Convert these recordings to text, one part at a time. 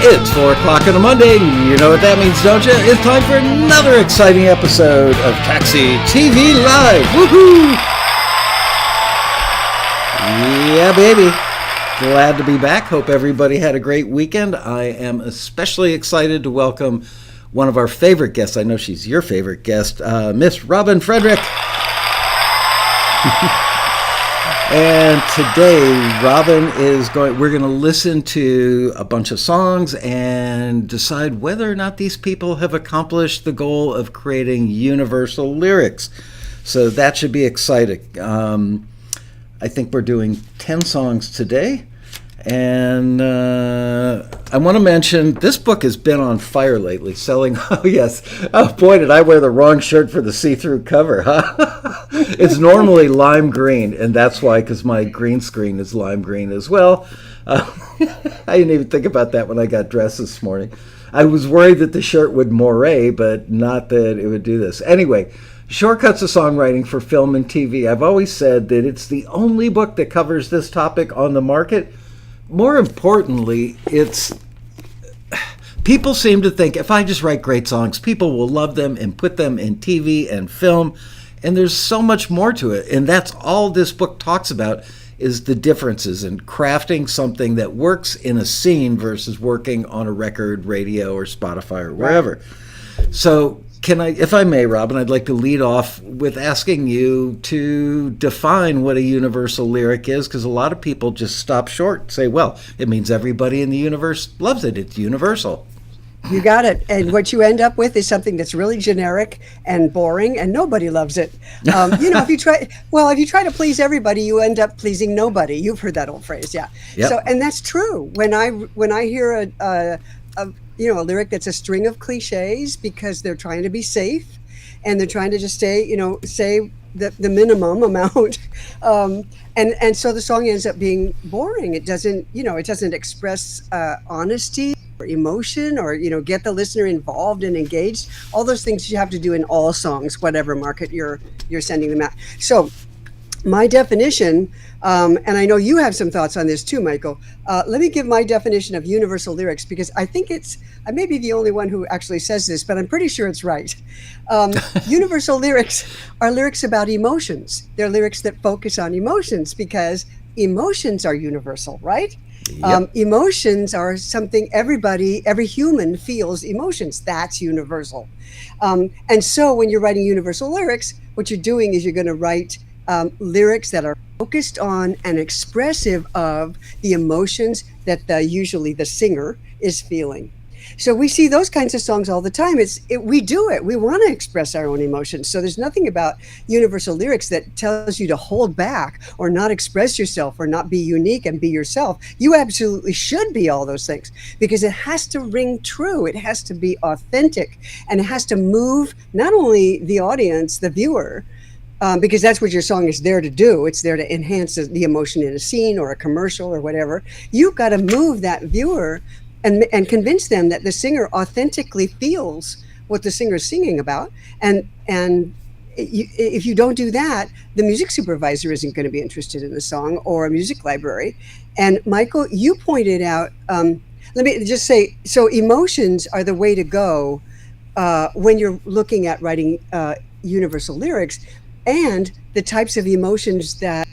It's 4 o'clock on a Monday. You know what that means, don't you? It's time for another exciting episode of TAXITV Live. Woohoo! Yeah, baby. Glad to be back. Hope everybody had a great weekend. I am especially excited to welcome one of our favorite guests. I know she's your favorite guest, Miss Robin Frederick. And today, we're going to listen to a bunch of songs and decide whether or not these people have accomplished the goal of creating universal lyrics. So that should be exciting. I think we're doing 10 songs today. And I want to mention, this book has been on fire lately, selling, oh yes, oh boy, did I wear the wrong shirt for the see-through cover, huh? It's normally lime green, and that's why, because my green screen is lime green as well. I didn't even think about that when I got dressed this morning. I was worried that the shirt would moire, but not that it would do this. Anyway, Shortcuts to Songwriting for Film and TV. I've always said that it's the only book that covers this topic on the market. More importantly, people seem to think if I just write great songs, people will love them and put them in TV and film. And there's so much more to it. And that's all this book talks about, is the differences in crafting something that works in a scene versus working on a record, radio, or Spotify or wherever. So can I, if I may, Robin, I'd like to lead off with asking you to define what a universal lyric is, because a lot of people just stop short and say, well, it means everybody in the universe loves it. It's universal. You got it. And what you end up with is something that's really generic and boring, and nobody loves it. If you try to please everybody, you end up pleasing nobody. You've heard that old phrase, yeah. Yep. So, and that's true. When I hear a lyric that's a string of cliches because they're trying to be safe, and they're trying to just say the minimum amount, and so the song ends up being boring. It doesn't express honesty or emotion, or get the listener involved and engaged. All those things you have to do in all songs, whatever market you're sending them at. So my definition, and I know you have some thoughts on this too, Michael. Let me give my definition of universal lyrics, because I think I may be the only one who actually says this, but I'm pretty sure it's right. Universal lyrics are lyrics about emotions. They're lyrics that focus on emotions, because emotions are universal, right? Yep. Emotions are something every human feels emotions. That's universal. And so when you're writing universal lyrics, what you're doing is you're going to write lyrics that are focused on and expressive of the emotions that usually the singer is feeling. So we see those kinds of songs all the time. We do it. We want to express our own emotions. So there's nothing about universal lyrics that tells you to hold back or not express yourself or not be unique and be yourself. You absolutely should be all those things, because it has to ring true. It has to be authentic, and it has to move not only the audience, the viewer, because that's what your song is there to do. It's there to enhance the emotion in a scene or a commercial or whatever. You've got to move that viewer and convince them that the singer authentically feels what the singer is singing about. And if you don't do that, the music supervisor isn't going to be interested in the song, or a music library. And Michael, you pointed out, let me just say, so emotions are the way to go when you're looking at writing universal lyrics. And the types of emotions that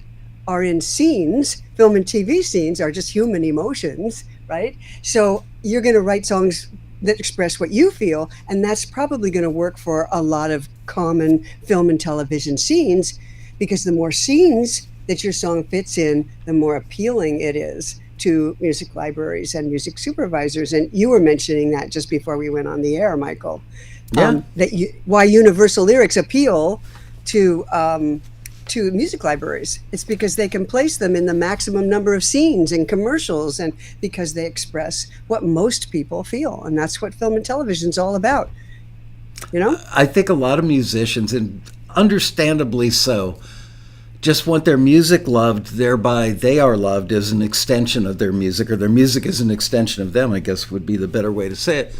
are in scenes, film and TV scenes, are just human emotions, right? So you're going to write songs that express what you feel, and that's probably going to work for a lot of common film and television scenes, because the more scenes that your song fits in, the more appealing it is to music libraries and music supervisors. And you were mentioning that just before we went on the air, Michael. Yeah. Why universal lyrics appeal to music libraries. It's because they can place them in the maximum number of scenes and commercials, and because they express what most people feel. And that's what film and television is all about. I think a lot of musicians, and understandably so, just want their music loved, thereby they are loved as an extension of their music, or their music is an extension of them, I guess would be the better way to say it.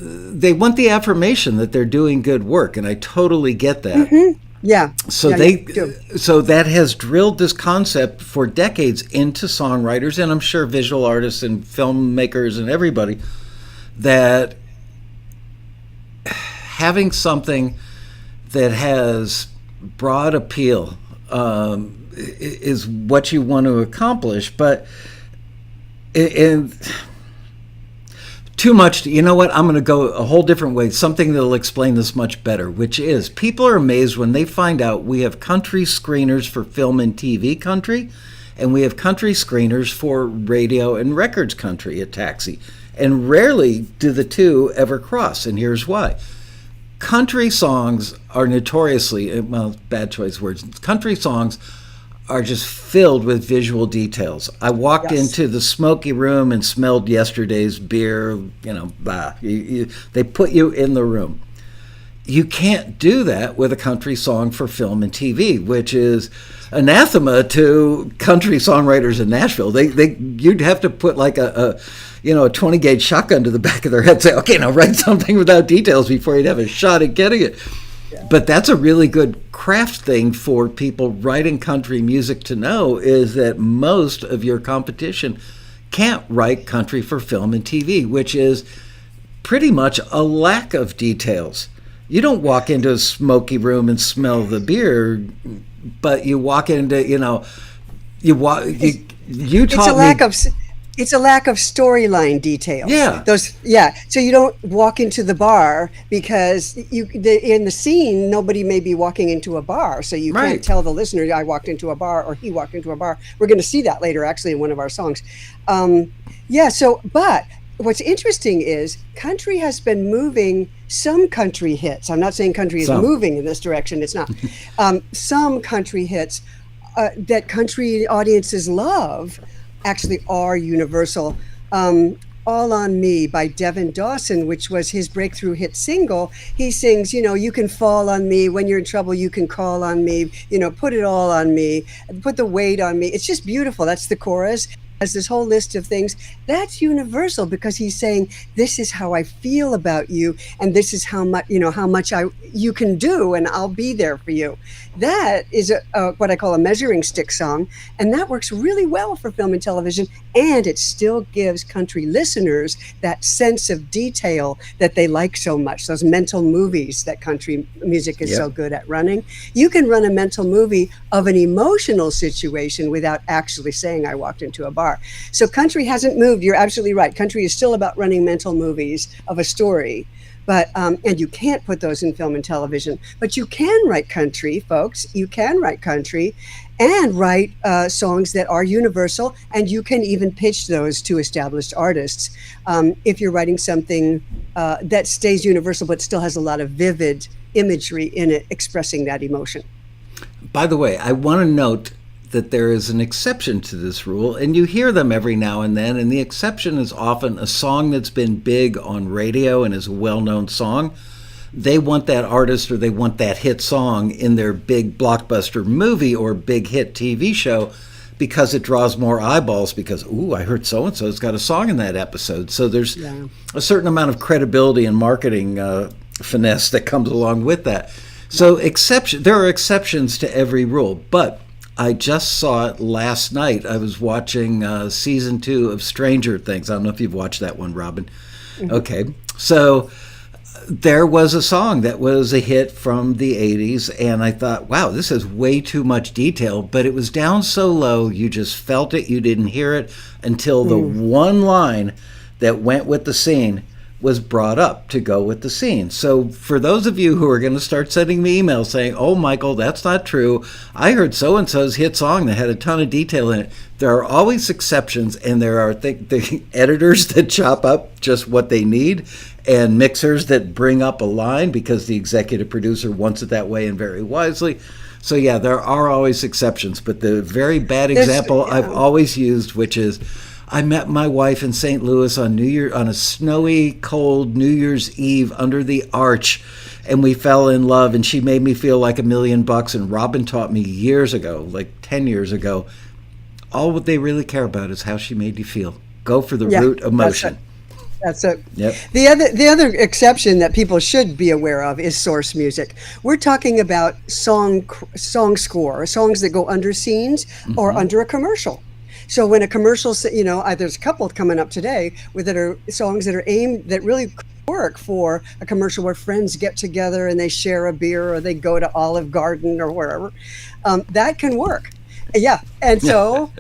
They want the affirmation that they're doing good work, and I totally get that. Mm-hmm. Yeah. So Yeah, they, you do. so that has drilled this concept for decades into songwriters, and I'm sure visual artists and filmmakers and everybody, that having something that has broad appeal is what you want to accomplish. But in too much, you know what, I'm going to go a whole different way, something that'll explain this much better, which is people are amazed when they find out we have country screeners for film and TV country, and we have country screeners for radio and records country at Taxi. And rarely do the two ever cross, and here's why. Country songs are notoriously, well, bad choice of words, country songs are just filled with visual details. I walked into the smoky room and smelled yesterday's beer, blah. They put you in the room. You can't do that with a country song for film and TV, which is anathema to country songwriters in Nashville. You'd have to put like a 20 gauge shotgun to the back of their head and say, okay, now write something without details before you'd have a shot at getting it. Yeah. But that's a really good craft thing for people writing country music to know, is that most of your competition can't write country for film and TV, which is pretty much a lack of details. You don't walk into a smoky room and smell the beer, but you walk into, It's a lack of storyline details. Yeah. So you don't walk into the bar because in the scene, nobody may be walking into a bar. So you can't tell the listener, I walked into a bar or he walked into a bar. We're going to see that later, actually, in one of our songs. But what's interesting is country has been moving some country hits. I'm not saying country is moving in this direction. It's not. Some country hits that country audiences love actually are universal. All on Me by Devin Dawson, which was his breakthrough hit single. He sings, you can fall on me. When you're in trouble, you can call on me. Put it all on me. Put the weight on me. It's just beautiful. That's the chorus. Has this whole list of things. That's universal because he's saying, this is how I feel about you, and this is how much you can do, and I'll be there for you. That is what I call a measuring stick song, and that works really well for film and television, and it still gives country listeners that sense of detail that they like so much, those mental movies that country music is so good at running. You can run a mental movie of an emotional situation without actually saying, I walked into a bar. So country hasn't moved. You're absolutely right. Country is still about running mental movies of a story. But and you can't put those in film and television. But you can write country, folks. You can write country and write songs that are universal. And you can even pitch those to established artists. If you're writing something that stays universal but still has a lot of vivid imagery in it expressing that emotion. By the way, I want to note that there is an exception to this rule, and you hear them every now and then, and the exception is often a song that's been big on radio and is a well-known song. They want that artist or they want that hit song in their big blockbuster movie or big hit TV show because it draws more eyeballs because, ooh, I heard so-and-so's got a song in that episode. So there's a certain amount of credibility and marketing finesse that comes along with that. So there are exceptions to every rule, but I just saw it last night. I was watching season 2 of Stranger Things. I don't know if you've watched that one, Robin. Mm-hmm. Okay. So there was a song that was a hit from the 80s, and I thought, wow, this has way too much detail, but it was down so low, you just felt it, you didn't hear it until the one line that went with the scene was brought up to go with the scene. So for those of you who are going to start sending me emails saying, oh, Michael, that's not true. I heard so-and-so's hit song that had a ton of detail in it. There are always exceptions, and there are the editors that chop up just what they need and mixers that bring up a line because the executive producer wants it that way and very wisely. So yeah, there are always exceptions, but the very bad example I've always used, which is, I met my wife in St. Louis on a snowy, cold New Year's Eve under the arch, and we fell in love, and she made me feel like $1 million, and Robin taught me years ago, like 10 years ago, all what they really care about is how she made you feel. Go for the root emotion. That's it. Yep. The other exception that people should be aware of is source music. We're talking about song score, songs that go under scenes or under a commercial. So when a commercial, there's a couple coming up today that are songs that are aimed that really work for a commercial where friends get together and they share a beer or they go to Olive Garden or wherever. That can work. Yeah, and so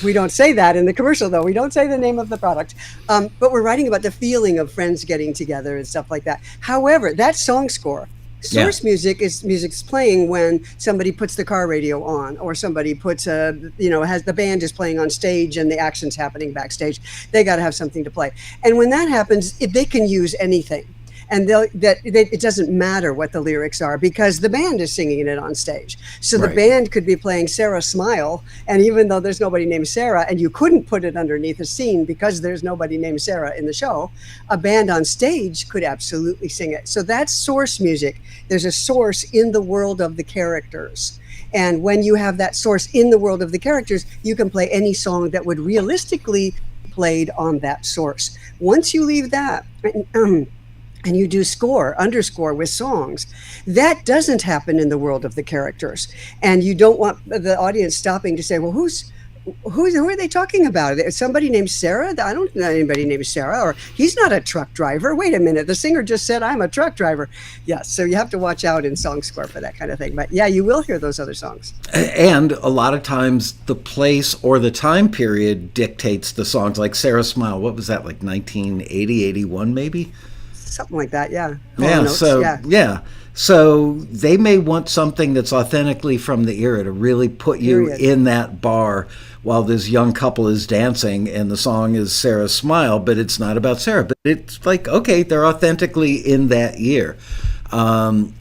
we don't say that in the commercial, though. We don't say the name of the product, but we're writing about the feeling of friends getting together and stuff like that. However, that song score, source music is music's playing when somebody puts the car radio on, or somebody puts has the band is playing on stage and the action's happening backstage. They got to have something to play, and when that happens, they can use anything. And it doesn't matter what the lyrics are because the band is singing it on stage. So the band could be playing Sarah Smile, and even though there's nobody named Sarah, and you couldn't put it underneath a scene because there's nobody named Sarah in the show, a band on stage could absolutely sing it. So that's source music. There's a source in the world of the characters. And when you have that source in the world of the characters, you can play any song that would realistically be played on that source. Once you leave that, and you do underscore with songs, that doesn't happen in the world of the characters. And you don't want the audience stopping to say, well, who are they talking about? Is somebody named Sarah? I don't know anybody named Sarah, or he's not a truck driver. Wait a minute, the singer just said I'm a truck driver. Yes, so you have to watch out in song score for that kind of thing. But yeah, you will hear those other songs. And a lot of times the place or the time period dictates the songs, like Sarah Smile. What was that, like 1980, 81 maybe? Something like that, yeah. So they may want something that's authentically from the era to really put you in that bar while this young couple is dancing, and the song is Sarah's Smile, but it's not about Sarah. But it's like, okay, they're authentically in that year. And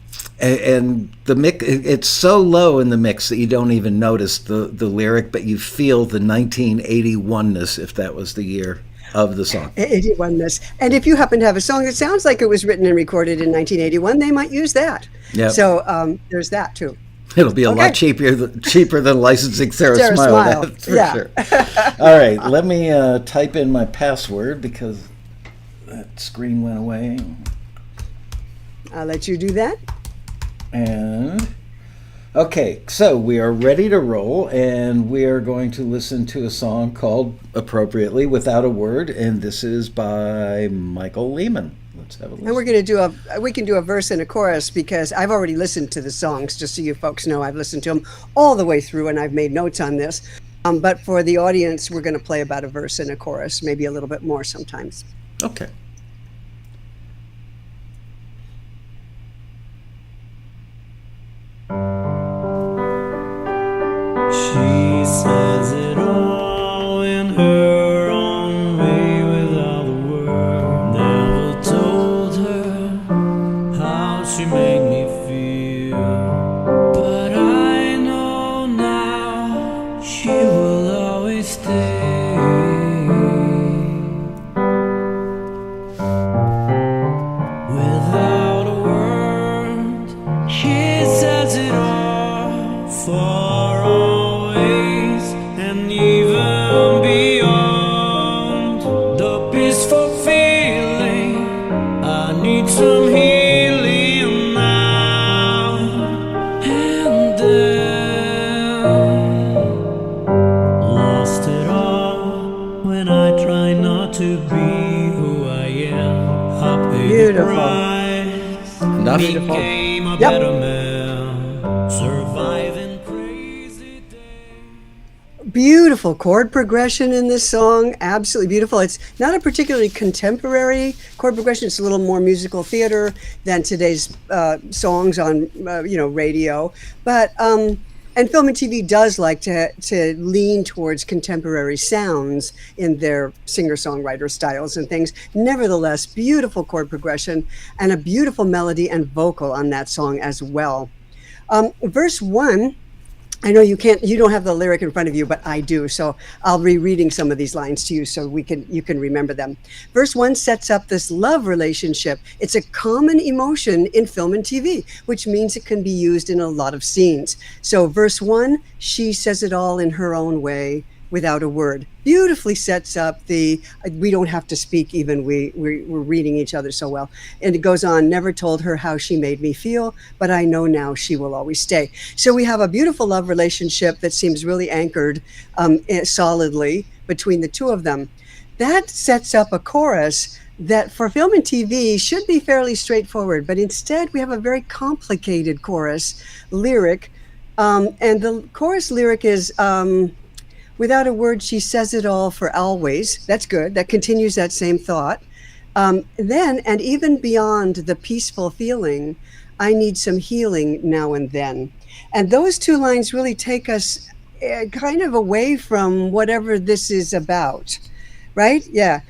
the mix, it's so low in the mix that you don't even notice the lyric, but you feel the 1981-ness, if that was the year of the song. 81-ness. And if you happen to have a song that sounds like it was written and recorded in 1981, they might use that. Yep. So there's that too. It'll be a lot cheaper than licensing Sarah Smile. That's for sure. All right, let me type in my password because that screen went away. I'll let you do that. And okay, so we are ready to roll, and we are going to listen to a song called, appropriately, Without a Word, and this is by Michael Leeman. Let's have a listen. And we're going to we can do a verse and a chorus because I've already listened to the songs, just so you folks know. I've listened to them all the way through, and I've made notes on this. But for the audience, we're going to play about a verse and a chorus, maybe a little bit more sometimes. Okay. She says it all in her own way without a word. Never told her how she made me feel, but I know now she will always stay. Without a word, she says it all for Beautiful. Beautiful chord progression in this song. Absolutely beautiful. It's not a particularly contemporary chord progression. It's a little more musical theater than today's songs on radio. But and film and TV does like to lean towards contemporary sounds in their singer-songwriter styles and things. Nevertheless, beautiful chord progression and a beautiful melody and vocal on that song as well. Verse 1, I know you don't have the lyric in front of you, but I do. So I'll be reading some of these lines to you so you can remember them. Verse 1 sets up this love relationship. It's a common emotion in film and TV, which means it can be used in a lot of scenes. So verse 1, she says it all in her own way. without a word. Beautifully sets up the, we don't have to speak even, we're reading each other so well. And it goes on, never told her how she made me feel, but I know now she will always stay. So we have a beautiful love relationship that seems really anchored solidly between the two of them. That sets up a chorus that for film and TV should be fairly straightforward, but instead we have a very complicated chorus lyric. And the chorus lyric is, without a word, she says it all for always. That's good. That continues that same thought. Then, and even beyond the peaceful feeling, I need some healing now and then. And those two lines really take us kind of away from whatever this is about, right? Yeah.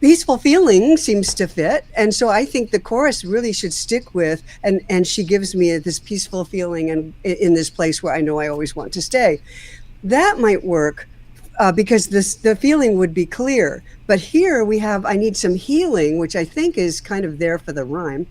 Peaceful feeling seems to fit. And so I think the chorus really should stick with, and she gives me this peaceful feeling and in this place where I know I always want to stay. That might work because the feeling would be clear. But here we have, I need some healing, which I think is kind of there for the rhyme.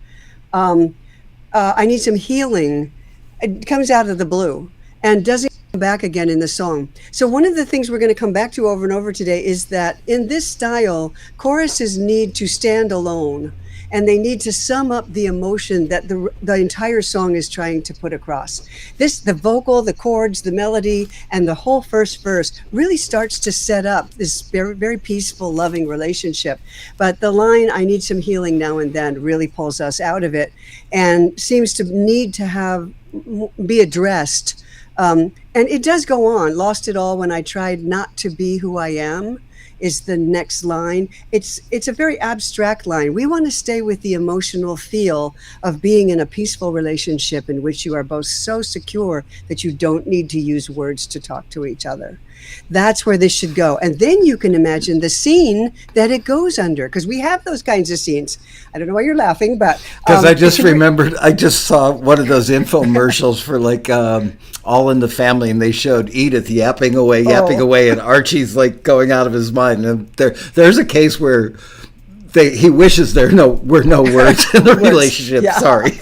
I need some healing. It comes out of the blue and doesn't come back again in the song. So one of the things we're going to come back to over and over today is that in this style, choruses need to stand alone and they need to sum up the emotion that the entire song is trying to put across. The vocal, the chords, the melody, and the whole first verse really starts to set up this very, very peaceful, loving relationship. But the line, I need some healing now and then, really pulls us out of it and seems to need to be addressed. And it does go on. Lost it all when I tried not to be who I am is the next line. It's a very abstract line. We want to stay with the emotional feel of being in a peaceful relationship in which you are both so secure that you don't need to use words to talk to each other. That's where this should go. And then you can imagine the scene that it goes under, because we have those kinds of scenes. I don't know why you're laughing, but... Because I just remembered, I just saw one of those infomercials for like All in the Family, and they showed Edith yapping away, and Archie's like going out of his mind. And there's a case where he wishes there were no words in the relationship. Yeah. Sorry.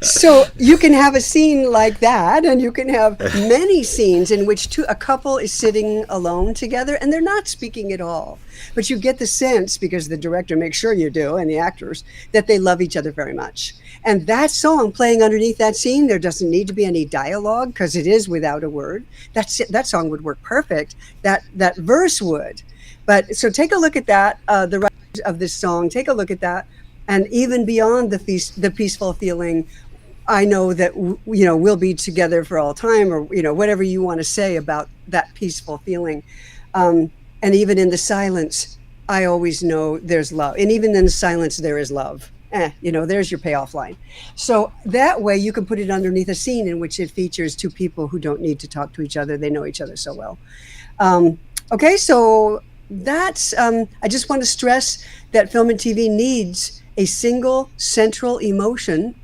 So you can have a scene like that, and you can have many scenes in which a couple is sitting alone together and they're not speaking at all. But you get the sense, because the director makes sure you do, and the actors, that they love each other very much. And that song playing underneath that scene, there doesn't need to be any dialogue because it is without a word. That song would work perfect. That verse would. But so take a look at that, the writers of this song, take a look at that. And even beyond the peaceful feeling, I know that, we'll be together for all time, or, whatever you want to say about that peaceful feeling. And even in the silence, I always know there's love. And even in the silence, there is love. There's your payoff line. So that way you can put it underneath a scene in which it features two people who don't need to talk to each other. They know each other so well. Okay, so that's, I just want to stress that film and TV needs a single central emotional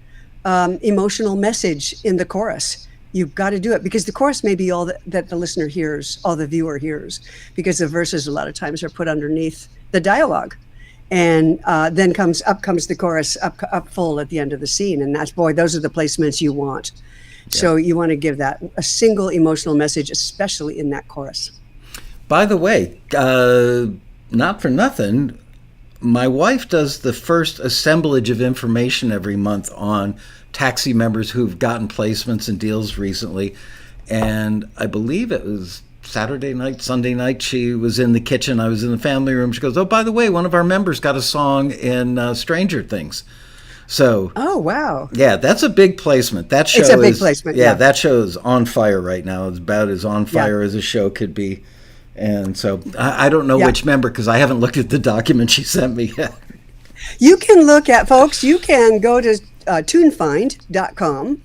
message in the chorus. You've got to do it, because the chorus may be all that the listener hears, all the viewer hears, because the verses a lot of times are put underneath the dialogue. And then comes the chorus up full at the end of the scene. And those are the placements you want. Yeah. So you want to give that a single emotional message, especially in that chorus. By the way, not for nothing, my wife does the first assemblage of information every month on taxi members who've gotten placements and deals recently. And I believe it was Saturday night, Sunday night, she was in the kitchen. I was in the family room. She goes, oh, by the way, one of our members got a song in Stranger Things. So, oh, wow. Yeah, that's a big placement. That show it's a big placement. Yeah, that show is on fire right now. It's about as on fire as a show could be. And so I don't know which member, because I haven't looked at the document she sent me yet. You can look at, folks, you can go to tunefind.com,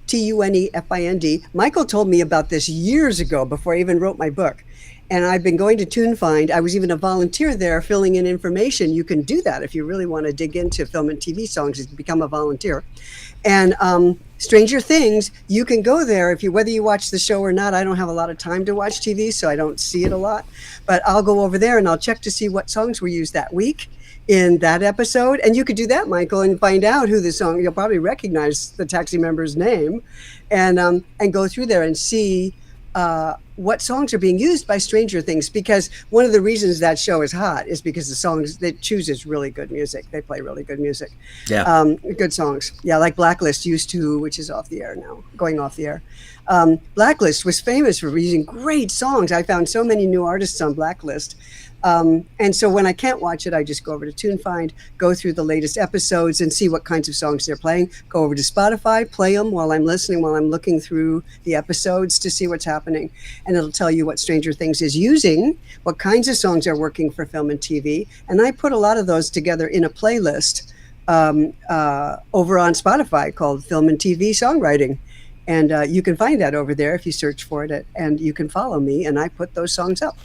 TUNEFIND. Michael told me about this years ago before I even wrote my book. And I've been going to TuneFind. I was even a volunteer there filling in information. You can do that if you really want to dig into film and TV songs, and become a volunteer. And Stranger Things, you can go there whether you watch the show or not. I don't have a lot of time to watch TV, so I don't see it a lot. But I'll go over there and I'll check to see what songs were used that week in that episode. And you could do that, Michael, and find out who the song, you'll probably recognize the taxi member's name, and go through there and see what songs are being used by Stranger Things, because one of the reasons that show is hot is because the songs they chooses really good music. They play really good music. Yeah. Good songs. Yeah, like Blacklist used to, which is off the air now, going off the air. Blacklist was famous for using great songs. I found so many new artists on Blacklist. And so when I can't watch it, I just go over to TuneFind, go through the latest episodes and see what kinds of songs they're playing. Go over to Spotify, play them while I'm listening, while I'm looking through the episodes to see what's happening. And it'll tell you what Stranger Things is using, what kinds of songs are working for film and TV. And I put a lot of those together in a playlist over on Spotify called Film and TV Songwriting. And you can find that over there if you search for it. And you can follow me, and I put those songs up.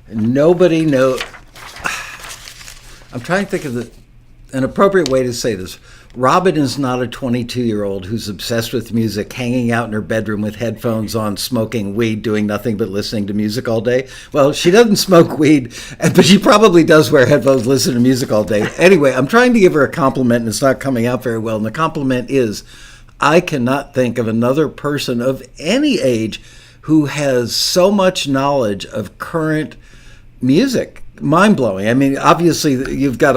Nobody knows. I'm trying to think of an appropriate way to say this. Robin is not a 22-year-old who's obsessed with music, hanging out in her bedroom with headphones on, smoking weed, doing nothing but listening to music all day. Well, she doesn't smoke weed, but she probably does wear headphones, listen to music all day. Anyway, I'm trying to give her a compliment, and it's not coming out very well. And the compliment is, I cannot think of another person of any age who has so much knowledge of current music. Mind-blowing. I mean, obviously you've got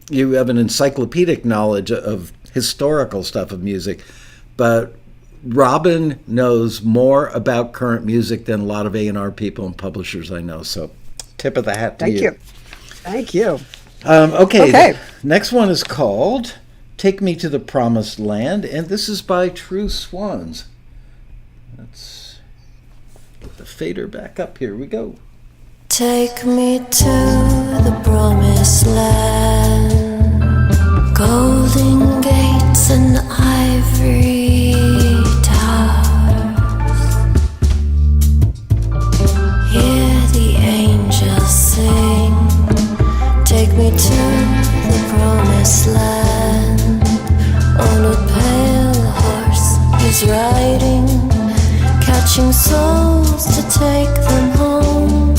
you have an encyclopedic knowledge of historical stuff of music, but Robin knows more about current music than a lot of A&R people and publishers I know. So tip of the hat to you. Thank you. Okay. The next one is called Take Me to the Promised Land, and this is by True Swans. Let's get the fader back up. Here we go. Take me to the promised land, golden gates and ivory towers. Hear the angels sing. Take me to the promised land, on a pale horse he's riding, catching souls to take them home.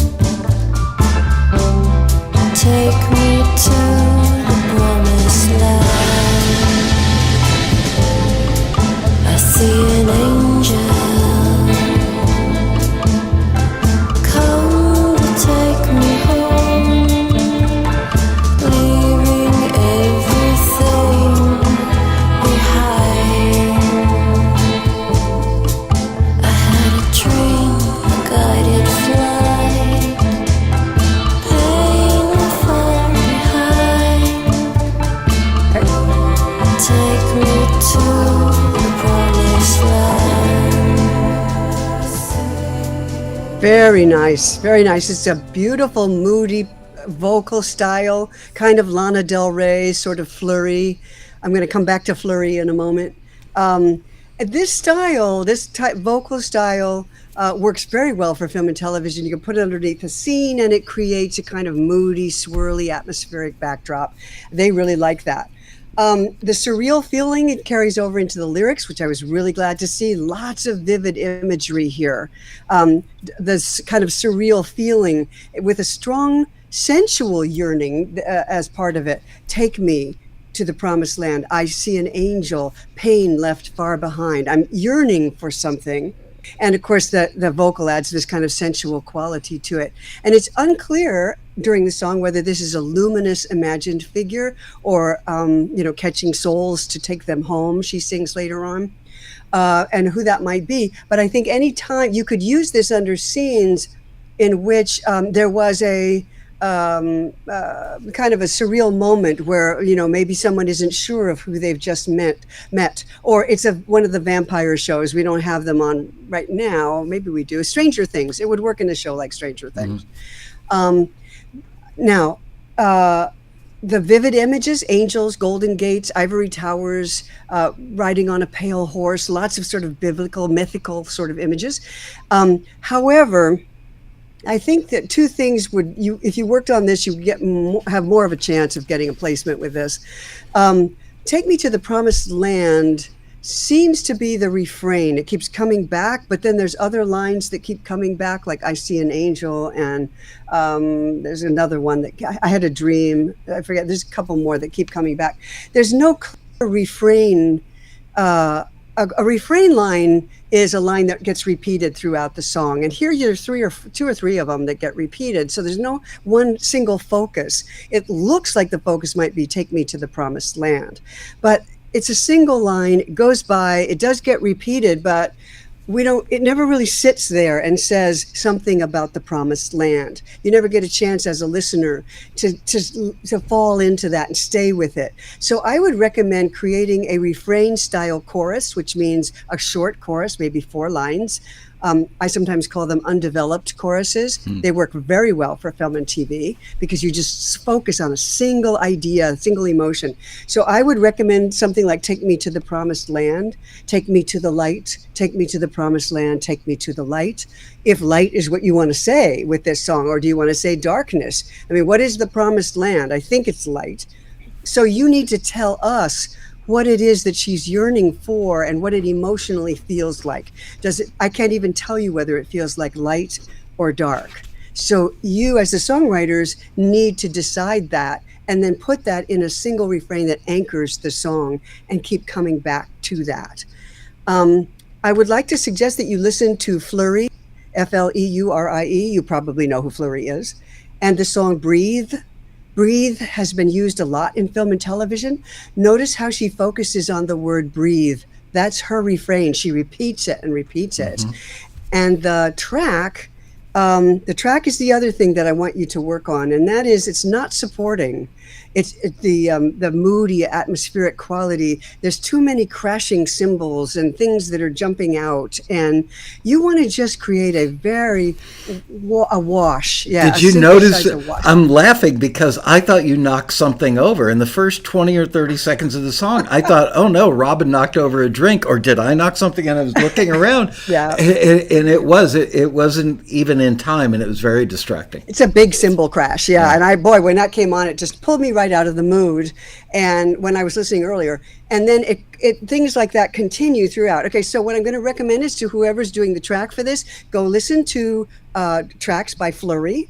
Take me to the promised land. I see an angel come to take me home, leaving everything behind. I had a dream, a guided flight, take me to the promised land. Very nice. Very nice. It's a beautiful, moody vocal style, kind of Lana Del Rey, sort of flurry. I'm going to come back to flurry in a moment. This style, vocal style, works very well for film and television. You can put it underneath a scene and it creates a kind of moody, swirly, atmospheric backdrop. They really like that. The surreal feeling, it carries over into the lyrics, which I was really glad to see. Lots of vivid imagery here. This kind of surreal feeling with a strong sensual yearning as part of it. Take me to the promised land. I see an angel, pain left far behind. I'm yearning for something. And of course, the vocal adds this kind of sensual quality to it. And it's unclear during the song whether this is a luminous imagined figure or, catching souls to take them home, she sings later on, and who that might be. But I think any time you could use this under scenes in which there was a kind of a surreal moment where, maybe someone isn't sure of who they've just met, or it's one of the vampire shows. We don't have them on right now. Maybe we do. Stranger Things. It would work in a show like Stranger Things. Now, the vivid images, angels, golden gates, ivory towers, riding on a pale horse, lots of sort of biblical, mythical sort of images. However, I think that two things if you worked on this, you have more of a chance of getting a placement with this. Take Me to the Promised Land seems to be the refrain. It keeps coming back, but then there's other lines that keep coming back, like I see an angel, and there's another one that I had a dream. I forget, there's a couple more that keep coming back. There's no clear refrain a refrain line is a line that gets repeated throughout the song. And here there's two or three of them that get repeated. So there's no one single focus. It looks like the focus might be "Take me to the promised land," but it's a single line. It goes by, it does get repeated, but it never really sits there and says something about the promised land. You never get a chance as a listener to fall into that and stay with it. So I would recommend creating a refrain style chorus, which means a short chorus, maybe 4 lines. I sometimes call them undeveloped choruses. They work very well for film and TV because you just focus on a single idea, a single emotion. So I would recommend something like "Take me to the promised land," "Take me to the light," "Take me to the promised land," "Take me to the light." If light is what you want to say with this song, or do you want to say darkness? I mean, what is the promised land? I think it's light. So you need to tell us what it is that she's yearning for and what it emotionally feels like. I can't even tell you whether it feels like light or dark. So you as the songwriters need to decide that and then put that in a single refrain that anchors the song and keep coming back to that. I would like to suggest that you listen to Fleurie, F-L-E-U-R-I-E. You probably know who Fleurie is. And the song Breathe. Breathe has been used a lot in film and television. Notice how she focuses on the word breathe. That's her refrain. She repeats it and repeats it. And the track is the other thing that I want you to work on, and that is it's not supporting. It's the moody, atmospheric quality. There's too many crashing cymbals and things that are jumping out, and you want to just create a wash. Yeah. Did you notice? I'm laughing because I thought you knocked something over in the first 20 or 30 seconds of the song. I thought, oh no, Robin knocked over a drink, or did I knock something? And I was looking around. Yeah. And it wasn't even in time, and it was very distracting. It's a big cymbal crash. Yeah. And when that came on, it just pulled me right out of the mood. And when I was listening earlier, and then things like that continue throughout. Okay, so what I'm going to recommend is to whoever's doing the track for this, go listen to tracks by Fleurie.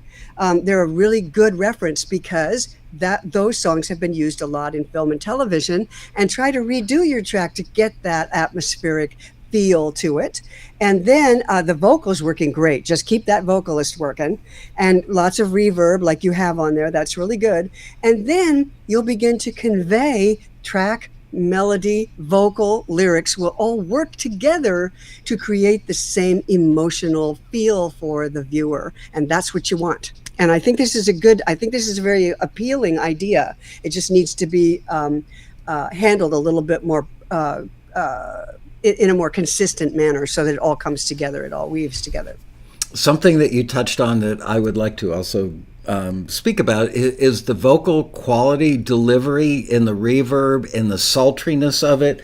They're a really good reference because those songs have been used a lot in film and television, and try to redo your track to get that atmospheric feel to it. And then the vocals working great. Just keep that vocalist working, and lots of reverb like you have on there. That's really good. And then you'll begin to convey track, melody, vocal, lyrics will all work together to create the same emotional feel for the viewer. And that's what you want. And I think this is a very appealing idea. It just needs to be handled a little bit more in a more consistent manner so that it all comes together, it all weaves together. Something that you touched on that I would like to also speak about is the vocal quality, delivery in the reverb, and the sultriness of it,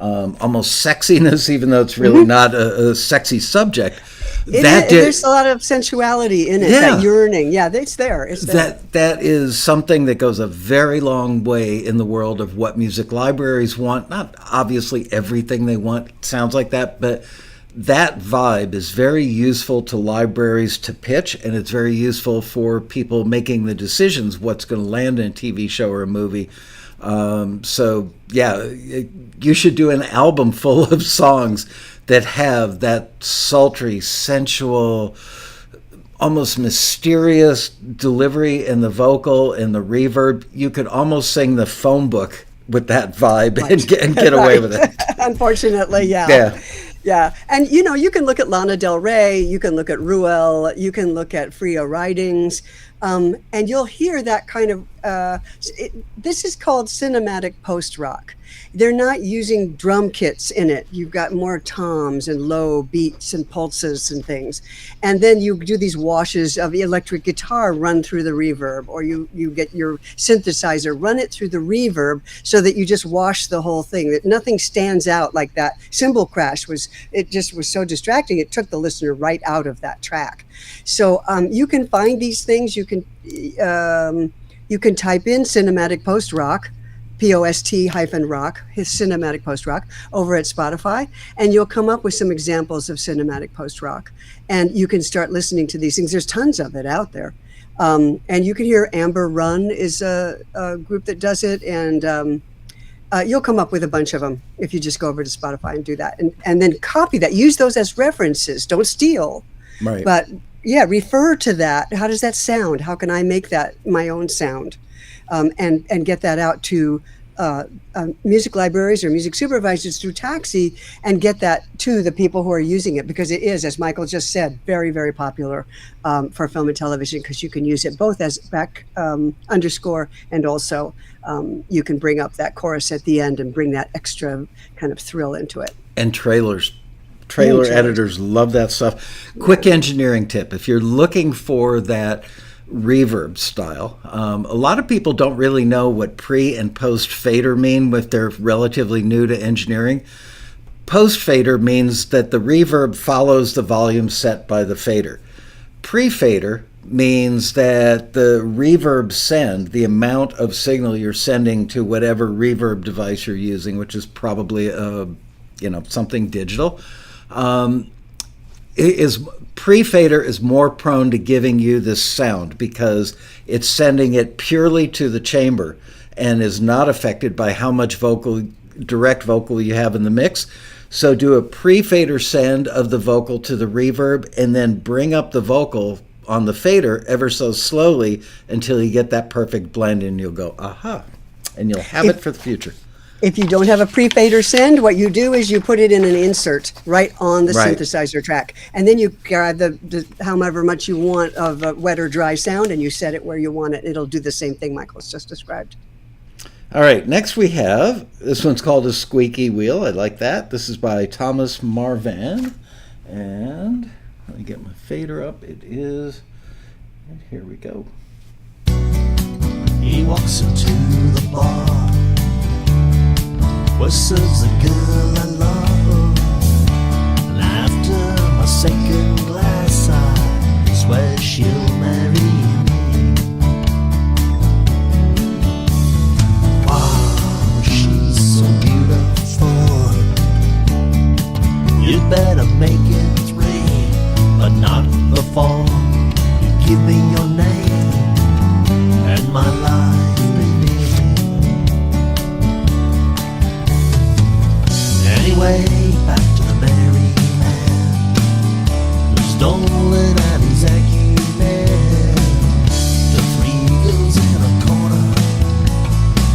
almost sexiness, even though it's really not a sexy subject. There's a lot of sensuality in it, that yearning. Yeah, it's there. It's there. That is something that goes a very long way in the world of what music libraries want. Not obviously everything they want sounds like that, but that vibe is very useful to libraries to pitch, and it's very useful for people making the decisions what's going to land in a TV show or a movie. So yeah, you should do an album full of songs that have that sultry, sensual, almost mysterious delivery in the vocal and the reverb. You could almost sing the phone book with that vibe and get away with it. Unfortunately, yeah. Yeah. And, you can look at Lana Del Rey, you can look at Ruel, you can look at Freya Ridings, and you'll hear that kind of, this is called cinematic post-rock. They're not using drum kits in it. You've got more toms and low beats and pulses and things. And then you do these washes of electric guitar run through the reverb, or you get your synthesizer, run it through the reverb so that you just wash the whole thing, that nothing stands out like that. Cymbal crash just was so distracting. It took the listener right out of that track. So you can find these things. You can type in cinematic post-rock, POST-rock, his cinematic post-rock, over at Spotify, and you'll come up with some examples of cinematic post-rock. And you can start listening to these things. There's tons of it out there. And you can hear Amber Run is a group that does it, and You'll come up with a bunch of them if you just go over to Spotify and do that, and then copy that. Use those as references. Don't steal, Right. but yeah, refer to that. How does that sound? How can I make that my own sound, and get that out to music libraries or music supervisors through Taxi, and get that to the people who are using it, because it is, as Michael just said, very, very popular for film and television, because you can use it both as back underscore, and also you can bring up that chorus at the end and bring that extra kind of thrill into it. And trailer editors love that stuff. Quick engineering tip: if you're looking for that reverb style, a lot of people don't really know what pre and post fader mean if they're relatively new to engineering. Post fader means that the reverb follows the volume set by the fader. Pre fader means that the reverb send, the amount of signal you're sending to whatever reverb device you're using, which is probably something digital, pre-fader is more prone to giving you this sound because it's sending it purely to the chamber and is not affected by how much direct vocal you have in the mix. So do a pre-fader send of the vocal to the reverb, and then bring up the vocal on the fader ever so slowly until you get that perfect blend, and you'll go, aha, and you'll have it for the future. If you don't have a pre-fader send, what you do is you put it in an insert right on the synthesizer track, and then you grab the however much you want of a wet or dry sound, and you set it where you want it. It'll do the same thing Michael's just described. All right, next we have, this one's called a Squeaky Wheel. I like that. This is by Thomas Marvan, and let me get my fader up. It is, and here we go. He walks into the bar where serves the girl I love, and after my second glass I swear she'll marry me. Wow, she's so beautiful. You better make it 3, but not before you give me your name and my life beneath. Anyway, back to the merry man who's stolen at his acumen. The 3 girls in a corner,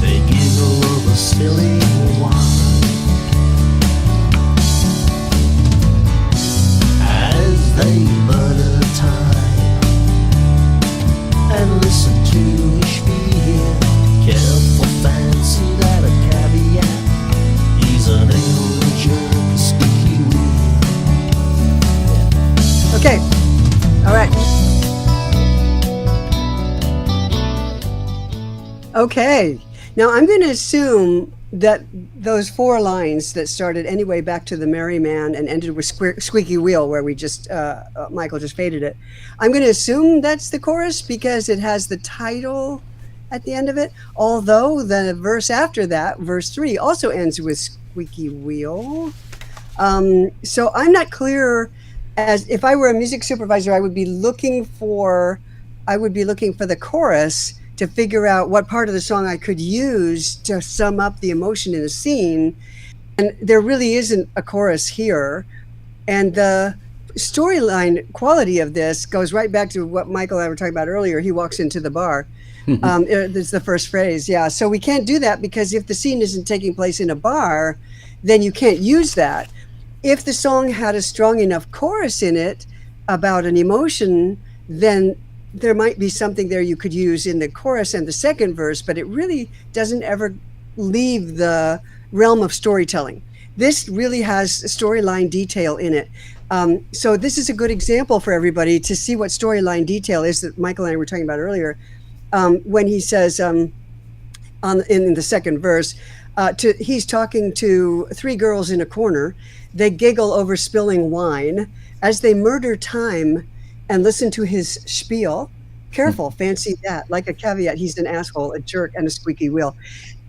they giggle over spilling wine as they murder time and listen to his spiel. Careful, fancy that a caveat, he's an squeaky wheel. Okay, all right. Okay, now I'm going to assume that those 4 lines that started anyway back to the merry man and ended with squeaky wheel, where we just Michael just faded it, I'm going to assume that's the chorus because it has the title at the end of it, although the verse after that, verse 3, also ends with squeaky wheel. So I'm not clear. As if I were a music supervisor, I would be looking for the chorus to figure out what part of the song I could use to sum up the emotion in the scene. And there really isn't a chorus here. And the storyline quality of this goes right back to what Michael and I were talking about earlier. He walks into the bar. That's the first phrase. Yeah. So we can't do that because if the scene isn't taking place in a bar, then you can't use that. If the song had a strong enough chorus in it about an emotion, then there might be something there you could use in the chorus and the second verse, but it really doesn't ever leave the realm of storytelling. This really has storyline detail in it. So this is a good example for everybody to see what storyline detail is that Michael and I were talking about earlier. When he says in the second verse, he's talking to 3 girls in a corner. They giggle over spilling wine as they murder time and listen to his spiel. Careful, fancy that. Like a caveat, he's an asshole, a jerk, and a squeaky wheel.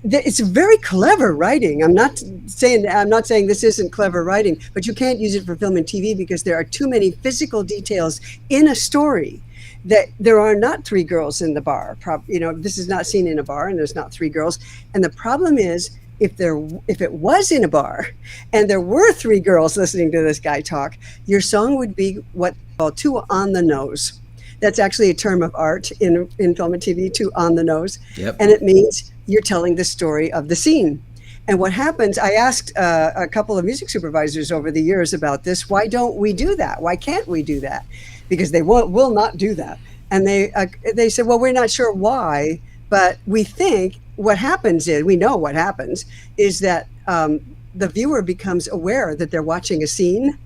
It's very clever writing. I'm not saying this isn't clever writing, but you can't use it for film and TV because there are too many physical details in a story that there are not 3 girls in the bar. This is not seen in a bar, and there's not 3 girls. And the problem is if it was in a bar and there were three girls listening to this guy talk, your song would be what called too on the nose. That's actually a term of art in film and TV, too on the nose. Yep. And it means you're telling the story of the scene. And what happens, I asked a couple of music supervisors over the years about this, why don't we do that? Why can't we do that? Because they will not do that. And they said, well, we're not sure why, but we think what happens is, we know what happens, is that the viewer becomes aware that they're watching a scene.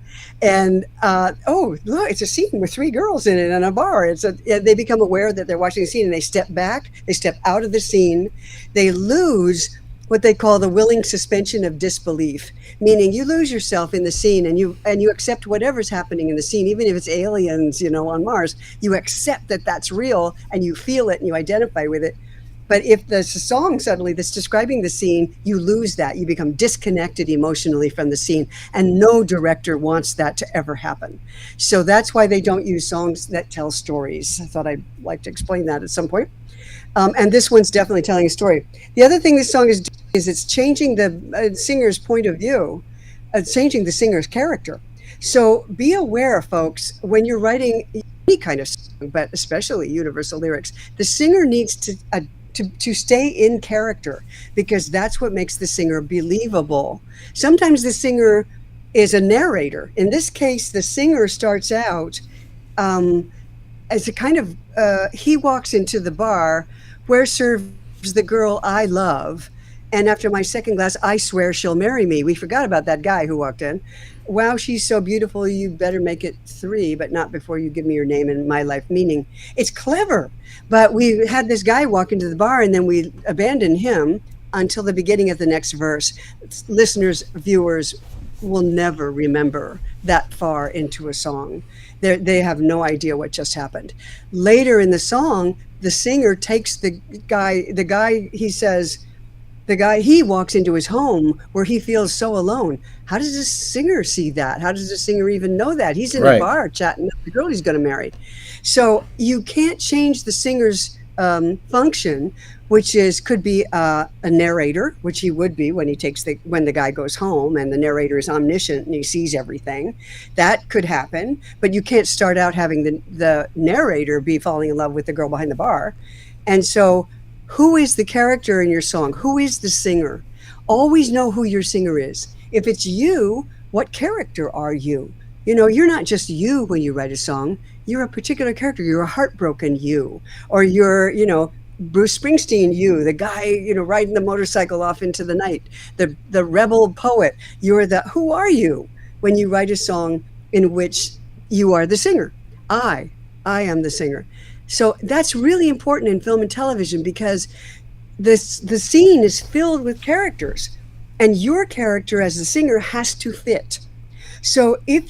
And oh, look, it's a scene with three girls in it in a bar. They become aware that they're watching a scene, and they step back, they step out of the scene, they lose what they call the willing suspension of disbelief, meaning you lose yourself in the scene and you accept whatever's happening in the scene, even if it's aliens, on Mars. You accept that that's real and you feel it and you identify with it. But if there's a song suddenly that's describing the scene, you lose that. You become disconnected emotionally from the scene. And no director wants that to ever happen. So that's why they don't use songs that tell stories. I thought I'd like to explain that at some point. And this one's definitely telling a story. The other thing this song is it's changing the singer's point of view, changing the singer's character. So be aware, folks, when you're writing any kind of song, but especially universal lyrics, the singer needs to stay in character, because that's what makes the singer believable. Sometimes the singer is a narrator. In this case, the singer starts out as a kind of, he walks into the bar, where serves the girl I love, and after my second glass, I swear she'll marry me. We forgot about that guy who walked in. Wow, she's so beautiful, you better make it 3, but not before you give me your name and my life meaning. It's clever, but we had this guy walk into the bar and then we abandoned him until the beginning of the next verse. Listeners, viewers will never remember that far into a song. They have no idea what just happened. Later in the song, the singer takes the guy, he says, he walks into his home where he feels so alone. How does the singer see that? How does the singer even know that? He's in a bar chatting with the girl he's going to marry. So you can't change the singer's function, which could be a narrator, which he would be when the guy goes home and the narrator is omniscient and he sees everything. That could happen, but you can't start out having the narrator be falling in love with the girl behind the bar. And so who is the character in your song? Who is the singer? Always know who your singer is. If it's you, what character are you? You're not just you when you write a song. You're a particular character. You're a heartbroken you, or you're, Bruce Springsteen you, the guy, riding the motorcycle off into the night, the rebel poet. Who are you when you write a song in which you are the singer? I am the singer. So that's really important in film and television, because the scene is filled with characters, and your character as the singer has to fit. So if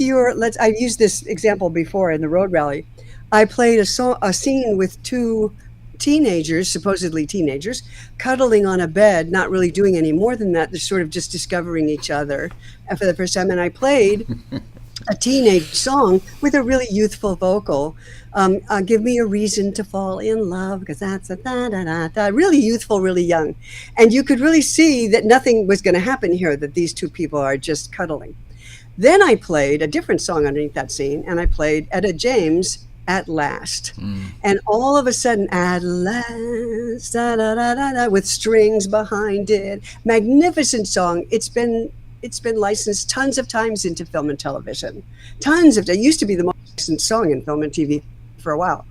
I used this example before in the road rally. I played a scene with two teenagers, supposedly teenagers, cuddling on a bed, not really doing any more than that. They're sort of just discovering each other for the first time. And I played a teenage song with a really youthful vocal. Give me a reason to fall in love, because that's a da-da-da-da. Really youthful, really young. And you could really see that nothing was going to happen here, that these two people are just cuddling. Then I played a different song underneath that scene, and I played Etta James, At Last. And all of a sudden, at last, da, da, da, da, da, with strings behind it. Magnificent song. It's been licensed tons of times into film and television. It used to be the most licensed song in film and TV for a while.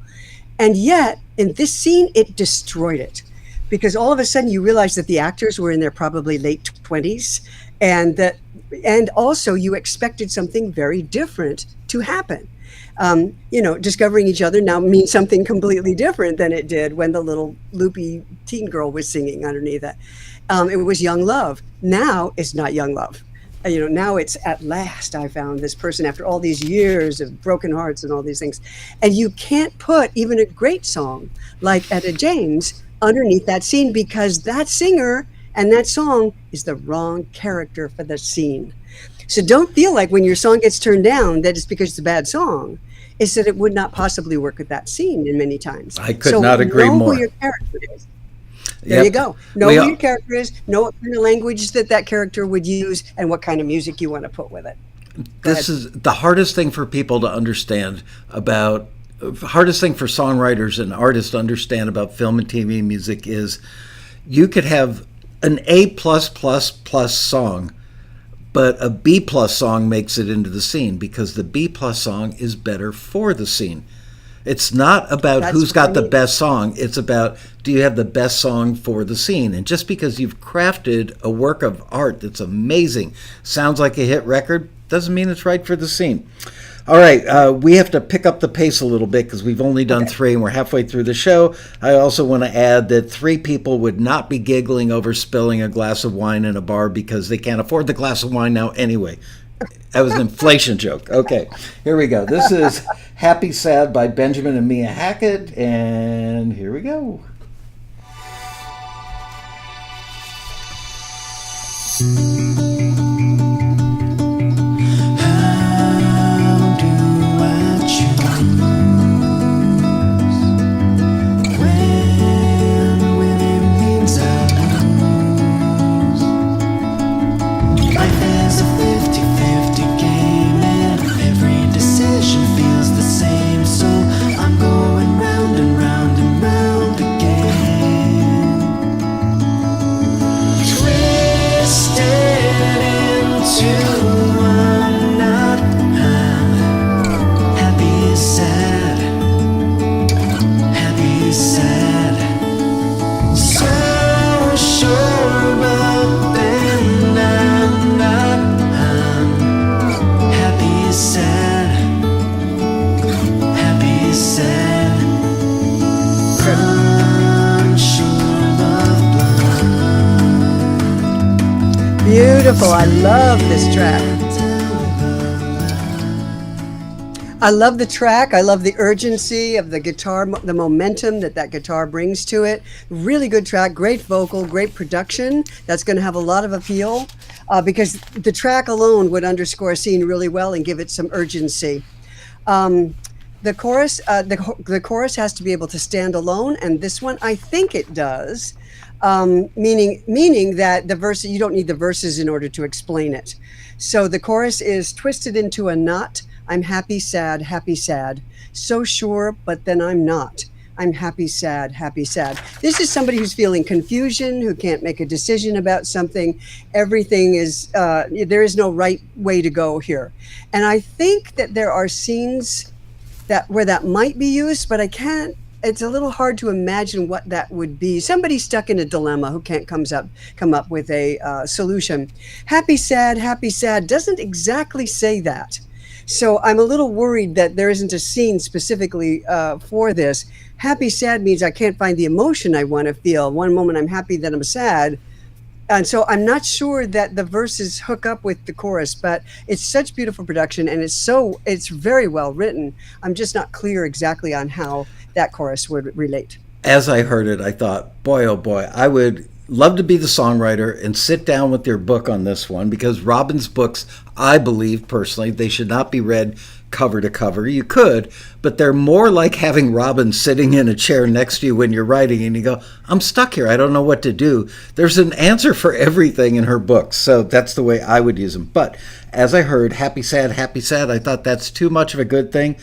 And yet, in this scene, it destroyed it. Because all of a sudden you realize that the actors were in their probably late 20s, and also you expected something very different to happen. Discovering each other now means something completely different than it did when the little loopy teen girl was singing underneath it. It was young love. Now it's not young love. Now it's at last I found this person after all these years of broken hearts and all these things. And you can't put even a great song like Etta James underneath that scene, because that singer and that song is the wrong character for the scene. So don't feel like when your song gets turned down that it's because it's a bad song. It's that it would not possibly work with that scene in many times. I could not agree more. Know who your character is. There you go. Know We who all- your character is, know what kind of language that character would use, and what kind of music you want to put with it. This is the hardest thing for people to understand about, hardest thing for songwriters and artists to understand about film and TV music is you could have an A+++ song, but a B+ song makes it into the scene because the B+ song is better for the scene. It's not about That's who's got what I the mean. best song. It's about, do you have the best song for the scene? And just because you've crafted a work of art that's amazing, sounds like a hit record, doesn't mean it's right for the scene. All right, we have to pick up the pace a little bit because we've only done 3 and we're halfway through the show. I also want to add that 3 people would not be giggling over spilling a glass of wine in a bar because they can't afford the glass of wine now anyway. That was an inflation joke. Okay, here we go. This is Happy Sad by Benjamin and Mia Hackett, and here we go. How do I choose? When winning means I lose. Life is a 50-50 game, and every decision feels the same. So I'm going round and round and round again. Twisted into a knot. Happy, sad. Happy, sad. So sure, but then I'm not. I'm happy, sad. Happy, sad. Unsure of blood. Beautiful. I love this track. I love the track. I love the urgency of the guitar, the momentum that guitar brings to it. Really good track, great vocal, great production. That's going to have a lot of appeal because the track alone would underscore a scene really well and give it some urgency. The chorus, the chorus has to be able to stand alone, and this one, I think it does. Meaning that the verse, you don't need the verses in order to explain it. So the chorus is twisted into a knot. I'm happy, sad, so sure, but then I'm not. I'm happy, sad. This is somebody who's feeling confusion, who can't make a decision about something. Everything is, there is no right way to go here. And I think that there are scenes where that might be used, but I can't, it's a little hard to imagine what that would be. Somebody stuck in a dilemma who can't come up with a solution. Happy, sad doesn't exactly say that. So I'm a little worried that there isn't a scene specifically for this. Happy, sad means I can't find the emotion I want to feel. One moment I'm happy, then I'm sad. And so I'm not sure that the verses hook up with the chorus, but it's such beautiful production and it's very well written. I'm just not clear exactly on how that chorus would relate. As I heard it, I thought, boy, oh boy, I would love to be the songwriter and sit down with their book on this one, because Robin's books, I believe personally, they should not be read cover to cover. You could, but they're more like having Robin sitting in a chair next to you when you're writing and you go, I'm stuck here, I don't know what to do. There's an answer for everything in her books, so that's the way I would use them. But as I heard happy, sad, I thought that's too much of a good thing.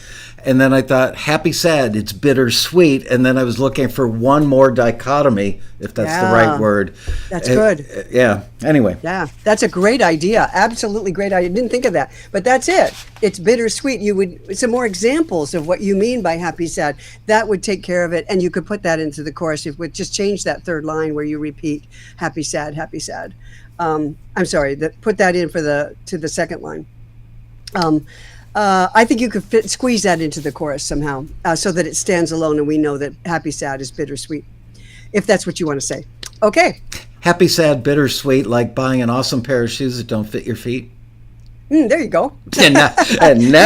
And then I thought, happy, sad, it's bittersweet. And then I was looking for one more dichotomy, if that's the right word. That's good. Yeah. Anyway. Yeah, that's a great idea. Absolutely great idea. I didn't think of that. But that's it. It's bittersweet. Some more examples of what you mean by happy, sad. That would take care of it. And you could put that into the chorus. If we just change that third line where you repeat happy, sad, happy, sad. I'm sorry, put that in to the second line. I think you could squeeze that into the chorus somehow so that it stands alone and we know that happy, sad is bittersweet, if that's what you want to say. Okay. Happy, sad, bittersweet, like buying an awesome pair of shoes that don't fit your feet. There you go. And now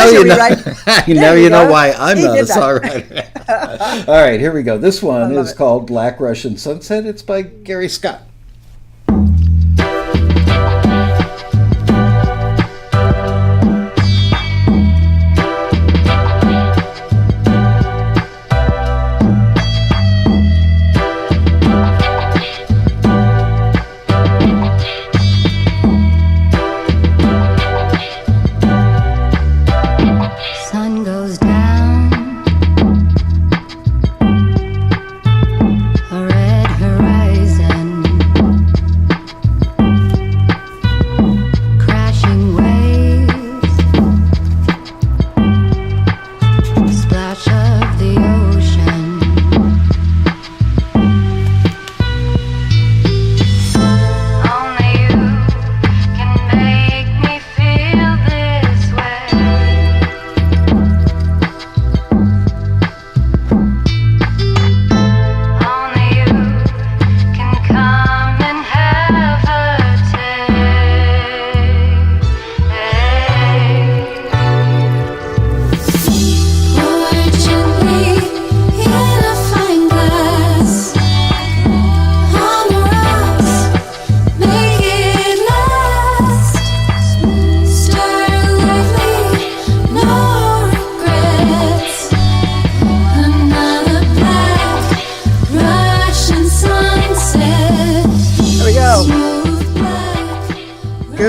you know, now you know why I'm He not a did that. songwriter. All right, here we go. This one is called Black Russian Sunset. It's by Gary Scott.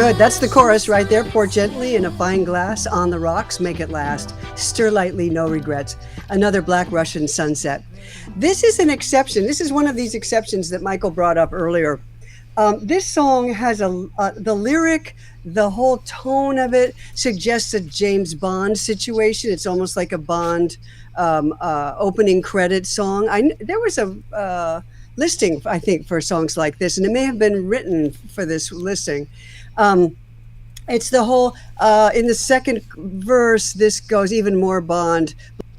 Good. That's the chorus right there. Pour gently in a fine glass on the rocks, make it last. Stir lightly, no regrets. Another Black Russian sunset. This is an exception. This is one of these exceptions that Michael brought up earlier. This song has the lyric, the whole tone of it suggests a James Bond situation. It's almost like a Bond opening credit song. There was a listing, I think, for songs like this, and it may have been written for this listing. It's the whole, in the second verse, this goes even more Bond.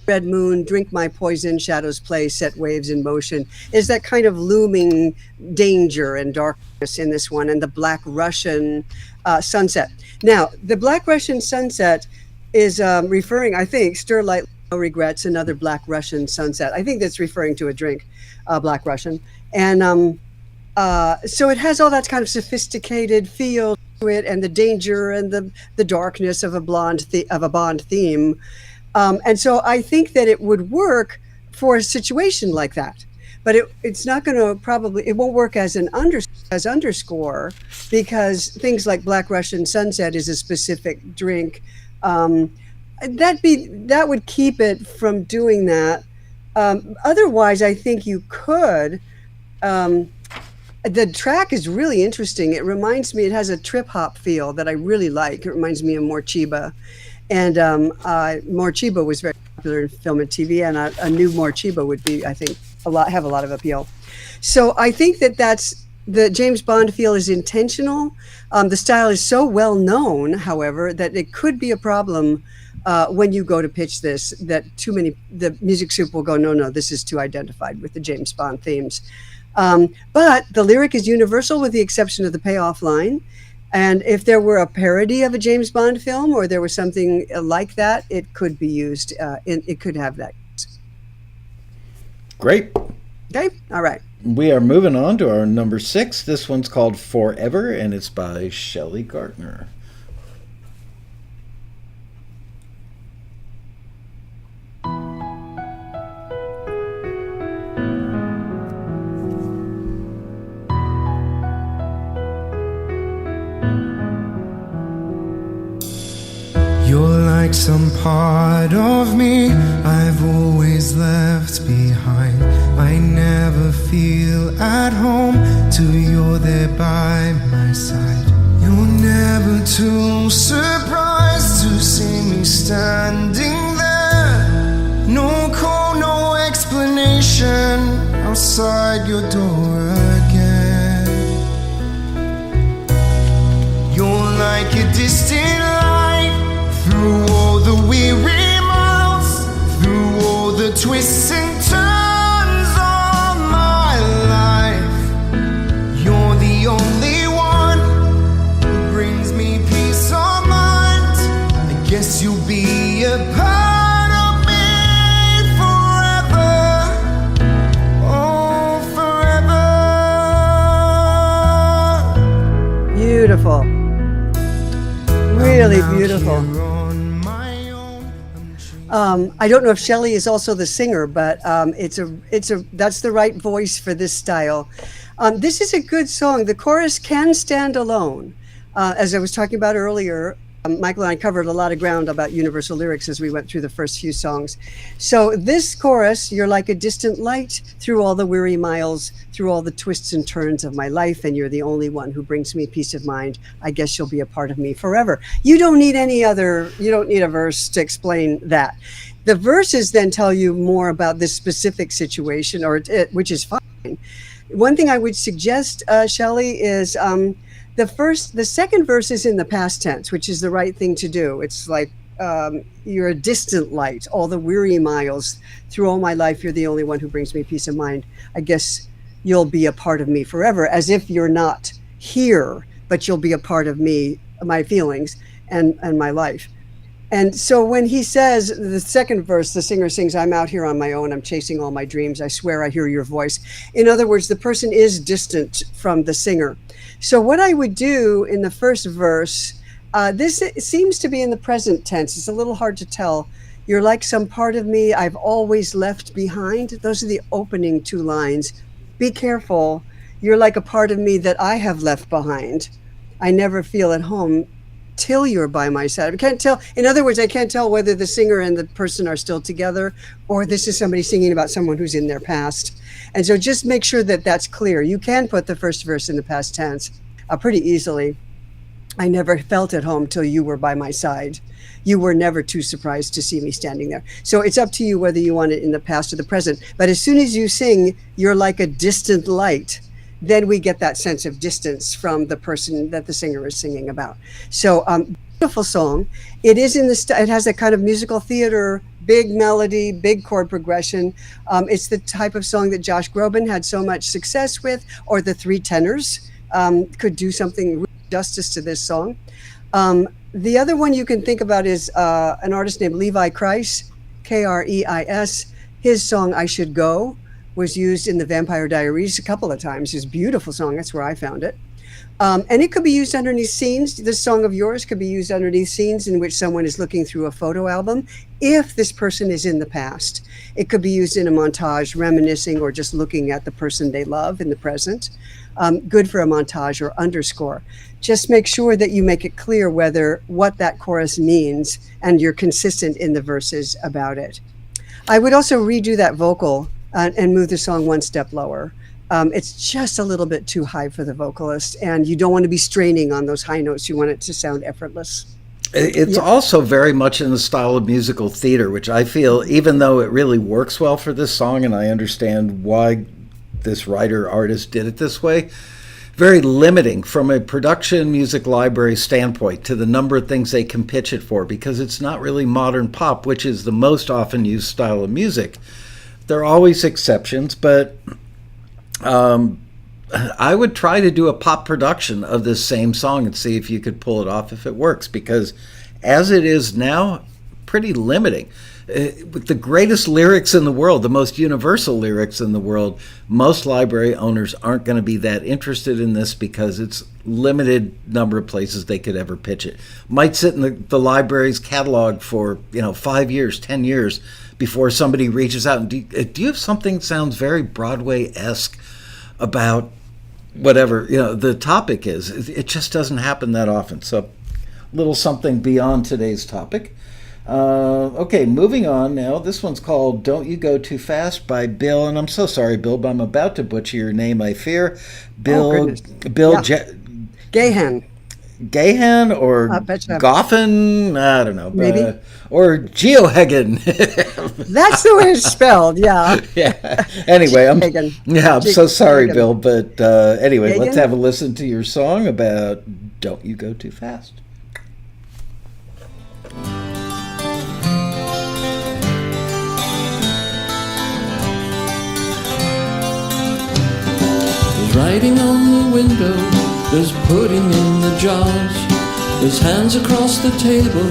Red moon, drink my poison, shadows play, set waves in motion. Is that kind of looming danger and darkness in this one, and the Black Russian sunset. Now, the Black Russian sunset is referring, I think, stir light, no regrets, another Black Russian sunset. I think that's referring to a drink, Black Russian. And so it has all that kind of sophisticated feel to it, and the danger and the darkness of a Bond theme. And so I think that it would work for a situation like that, but it's not going to it won't work as underscore, because things like Black Russian sunset is a specific drink. That would keep it from doing that. Otherwise, I think you could. The track is really interesting. It reminds me, it has a trip hop feel that I really like. It reminds me of Morcheeba. And Morcheeba was very popular in film and TV, and a new Morcheeba would be, I think, have a lot of appeal. So I think that's the James Bond feel is intentional. The style is so well known, however, that it could be a problem when you go to pitch this, that the music soup will go, no, this is too identified with the James Bond themes. But the lyric is universal with the exception of the payoff line. And if there were a parody of a James Bond film, or there was something like that, it could be used. It could have that. Great. Okay. All right. We are moving on to our number 6. This one's called Forever, and it's by Shelly Gartner. You're like some part of me I've always left behind. I never feel at home till you're there by my side. You're never too surprised to see me standing there. No call, no explanation outside your door again. You're like a distant through all the weary miles, through all the twists and turns of my life. You're the only one who brings me peace of mind. I guess you'll be a part of me forever. Oh, forever. Beautiful. Really beautiful. I don't know if Shelly is also the singer, but that's the right voice for this style. This is a good song. The chorus can stand alone. As I was talking about earlier, Michael and I covered a lot of ground about universal lyrics as we went through the first few songs. So this chorus, you're like a distant light through all the weary miles, through all the twists and turns of my life, and you're the only one who brings me peace of mind. I guess you'll be a part of me forever. You don't need a verse to explain that. The verses then tell you more about this specific situation, which is fine. One thing I would suggest, Shelly, is the second verse is in the past tense, which is the right thing to do. It's like, you're a distant light, all the weary miles through all my life. You're the only one who brings me peace of mind. I guess you'll be a part of me forever, as if you're not here, but you'll be a part of me, my feelings and my life. And so when he says the second verse, the singer sings, I'm out here on my own. I'm chasing all my dreams. I swear I hear your voice. In other words, the person is distant from the singer. So what I would do in the first verse, this seems to be in the present tense. It's a little hard to tell. You're like some part of me I've always left behind. Those are the opening two lines. Be careful. You're like a part of me that I have left behind. I never feel at home till you're by my side. I can't tell. In other words, I can't tell whether the singer and the person are still together, or this is somebody singing about someone who's in their past. And so just make sure that that's clear. You can put the first verse in the past tense pretty easily. I never felt at home till you were by my side. You were never too surprised to see me standing there. So it's up to you whether you want it in the past or the present. But as soon as you sing, you're like a distant light, then we get that sense of distance from the person that the singer is singing about. So beautiful song. It is in the it has a kind of musical theater, big melody, big chord progression. It's the type of song that Josh Groban had so much success with, or the Three Tenors could do something justice to this song. The other one you can think about is an artist named Levi Kreis, Kreis. His song "I Should Go" was used in the Vampire Diaries a couple of times. It's a beautiful song. That's where I found it. And it could be used underneath scenes. This song of yours could be used underneath scenes in which someone is looking through a photo album, if this person is in the past. It could be used in a montage, reminiscing or just looking at the person they love in the present. Good for a montage or underscore. Just make sure that you make it clear what that chorus means, and you're consistent in the verses about it. I would also redo that vocal and move the song one step lower. It's just a little bit too high for the vocalist, and you don't want to be straining on those high notes. You want it to sound effortless. It's also very much in the style of musical theater, which I feel, even though it really works well for this song, and I understand why this writer-artist did it this way, very limiting from a production music library standpoint to the number of things they can pitch it for, because it's not really modern pop, which is the most often used style of music. There are always exceptions, but I would try to do a pop production of this same song and see if you could pull it off if it works, because as it is now, pretty limiting. With the greatest lyrics in the world, the most universal lyrics in the world, most library owners aren't going to be that interested in this because it's limited number of places they could ever pitch it. Might sit in the library's catalog for 5 years, 10 years before somebody reaches out and do you have something that sounds very Broadway-esque about whatever the topic is. It just doesn't happen that often. So a little something beyond today's topic. Okay, moving on now. This one's called Don't You Go Too Fast by Bill, and I'm so sorry, Bill, but I'm about to butcher your name, I fear. Bill Geoghegan. Gahan or Goffin? I don't know. Maybe. Or Geoghegan. That's the way it's spelled, yeah. Yeah. Anyway, I'm so sorry, Bill, but anyway, Geoghegan? Let's have a listen to your song about Don't You Go Too Fast. There's writing on the window, there's pudding in the jars, there's hands across the table,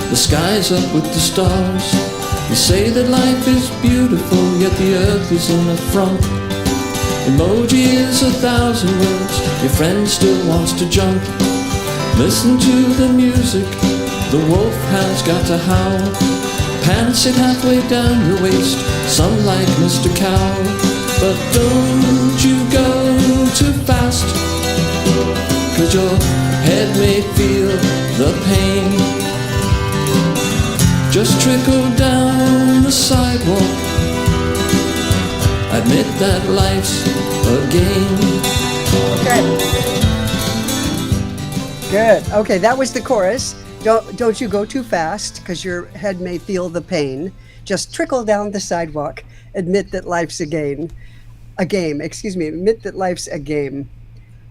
the sky's up with the stars. You say that life is beautiful, yet the earth is in a front. Emoji is 1,000 words, your friend still wants to jump. Listen to the music, the wolf has got to howl. Pants it halfway down your waist, some like Mr. Cow. But don't you go too fast, 'cause your head may feel the pain. Just trickle down the sidewalk, admit that life's a game. Good. Okay, that was the chorus. Don't you go too fast, 'cause your head may feel the pain. Just trickle down the sidewalk, admit that life's a game. Admit that life's a game.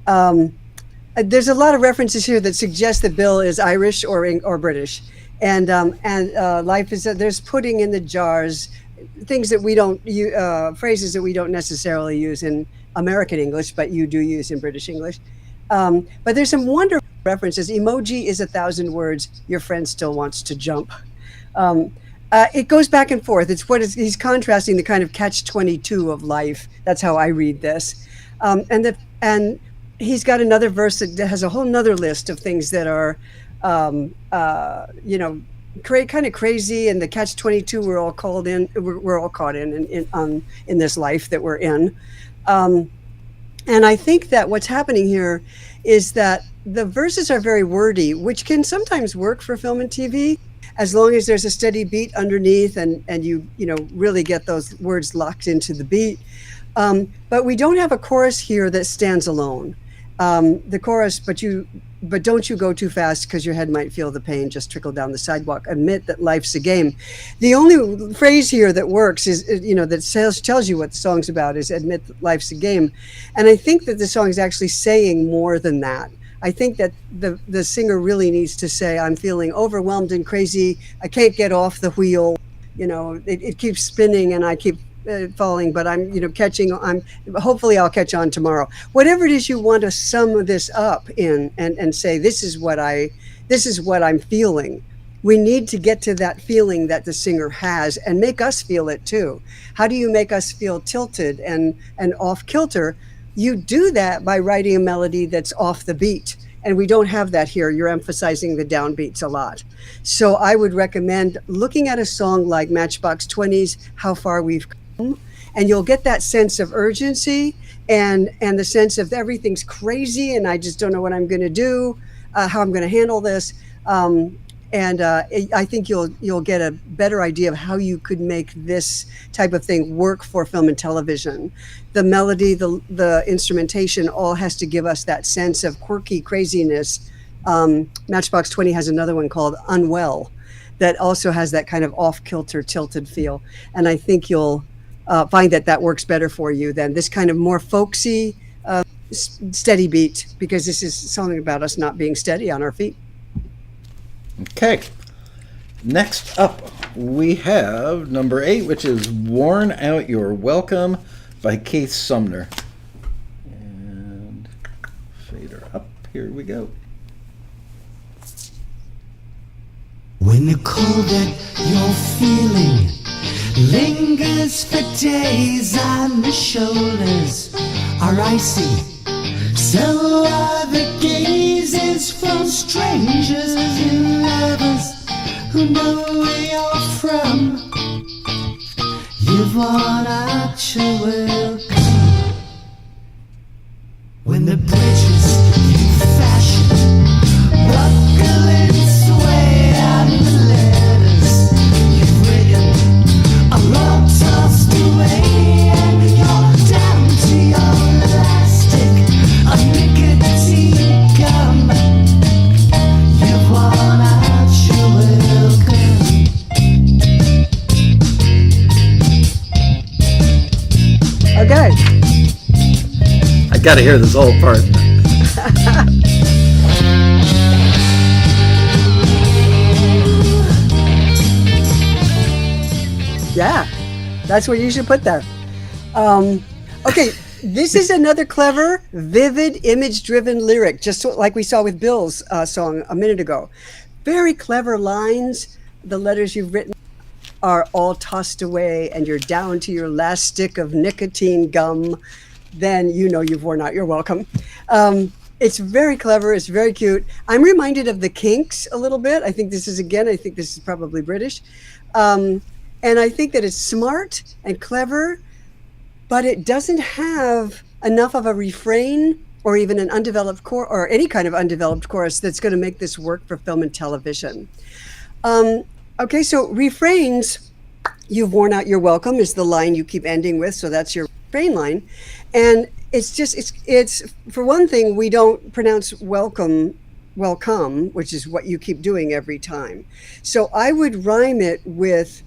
There's a lot of references here that suggest that Bill is Irish or British, and life is there's pudding in the jars, things that we don't phrases that we don't necessarily use in American English, but you do use in British English. But there's some wonderful references. Emoji is 1,000 words. Your friend still wants to jump. It goes back and forth. He's contrasting the kind of catch-22 of life. That's how I read this. And he's got another verse that has a whole nother list of things that are, kind of crazy, and the catch-22 we're all caught in this life that we're in. And I think that what's happening here is that the verses are very wordy, which can sometimes work for film and TV, as long as there's a steady beat underneath and you really get those words locked into the beat. But we don't have a chorus here that stands alone. The chorus, but don't you go too fast because your head might feel the pain, just trickle down the sidewalk. Admit that life's a game. The only phrase here that works is, that tells you what the song's about, is admit that life's a game. And I think that the song is actually saying more than that. I think that the singer really needs to say, I'm feeling overwhelmed and crazy. I can't get off the wheel. It keeps spinning and I keep falling, but I'm, hopefully I'll catch on tomorrow. Whatever it is you want to sum this up in and say, this is what I'm feeling. We need to get to that feeling that the singer has and make us feel it too. How do you make us feel tilted and off kilter? You do that by writing a melody that's off the beat. And we don't have that here. You're emphasizing the downbeats a lot. So I would recommend looking at a song like Matchbox 20's How Far We've Come, and you'll get that sense of urgency and the sense of everything's crazy and I just don't know what I'm going to do, how I'm going to handle this. I think you'll get a better idea of how you could make this type of thing work for film and television. The melody, the instrumentation, all has to give us that sense of quirky craziness. Matchbox 20 has another one called Unwell that also has that kind of off-kilter, tilted feel. And I think you'll find that works better for you than this kind of more folksy, steady beat, because this is something about us not being steady on our feet. Okay. Next up, we have number 8, which is Worn Out Your Welcome by Keith Sumner. And fader up. Here we go. When the cold that you're feeling lingers for days and the shoulders are icy, so are the gazes from strangers and lovers who know where you're from. You've worn out your welcome. When the bridges you fashioned buckle and sway, and the letters you've written are all tossed away, and you're down to your last stick of nicotine gum. You've worn out your welcome. Okay. I gotta hear this whole part. Yeah, that's what you should put there. Okay, this is another clever, vivid, image-driven lyric, just like we saw with Bill's song a minute ago. Very clever lines. The letters you've written are all tossed away and you're down to your last stick of nicotine gum. Then you know you've worn out your welcome. It's very clever. It's very cute. I'm reminded of the Kinks a little bit. I think this is probably British. And I think that it's smart and clever, but it doesn't have enough of a refrain or even an undeveloped chorus or any kind of undeveloped chorus that's going to make this work for film and television. Okay, so refrains, you've worn out your welcome is the line you keep ending with, so that's your refrain line. And it's for one thing, we don't pronounce welcome, which is what you keep doing every time. So I would rhyme it with,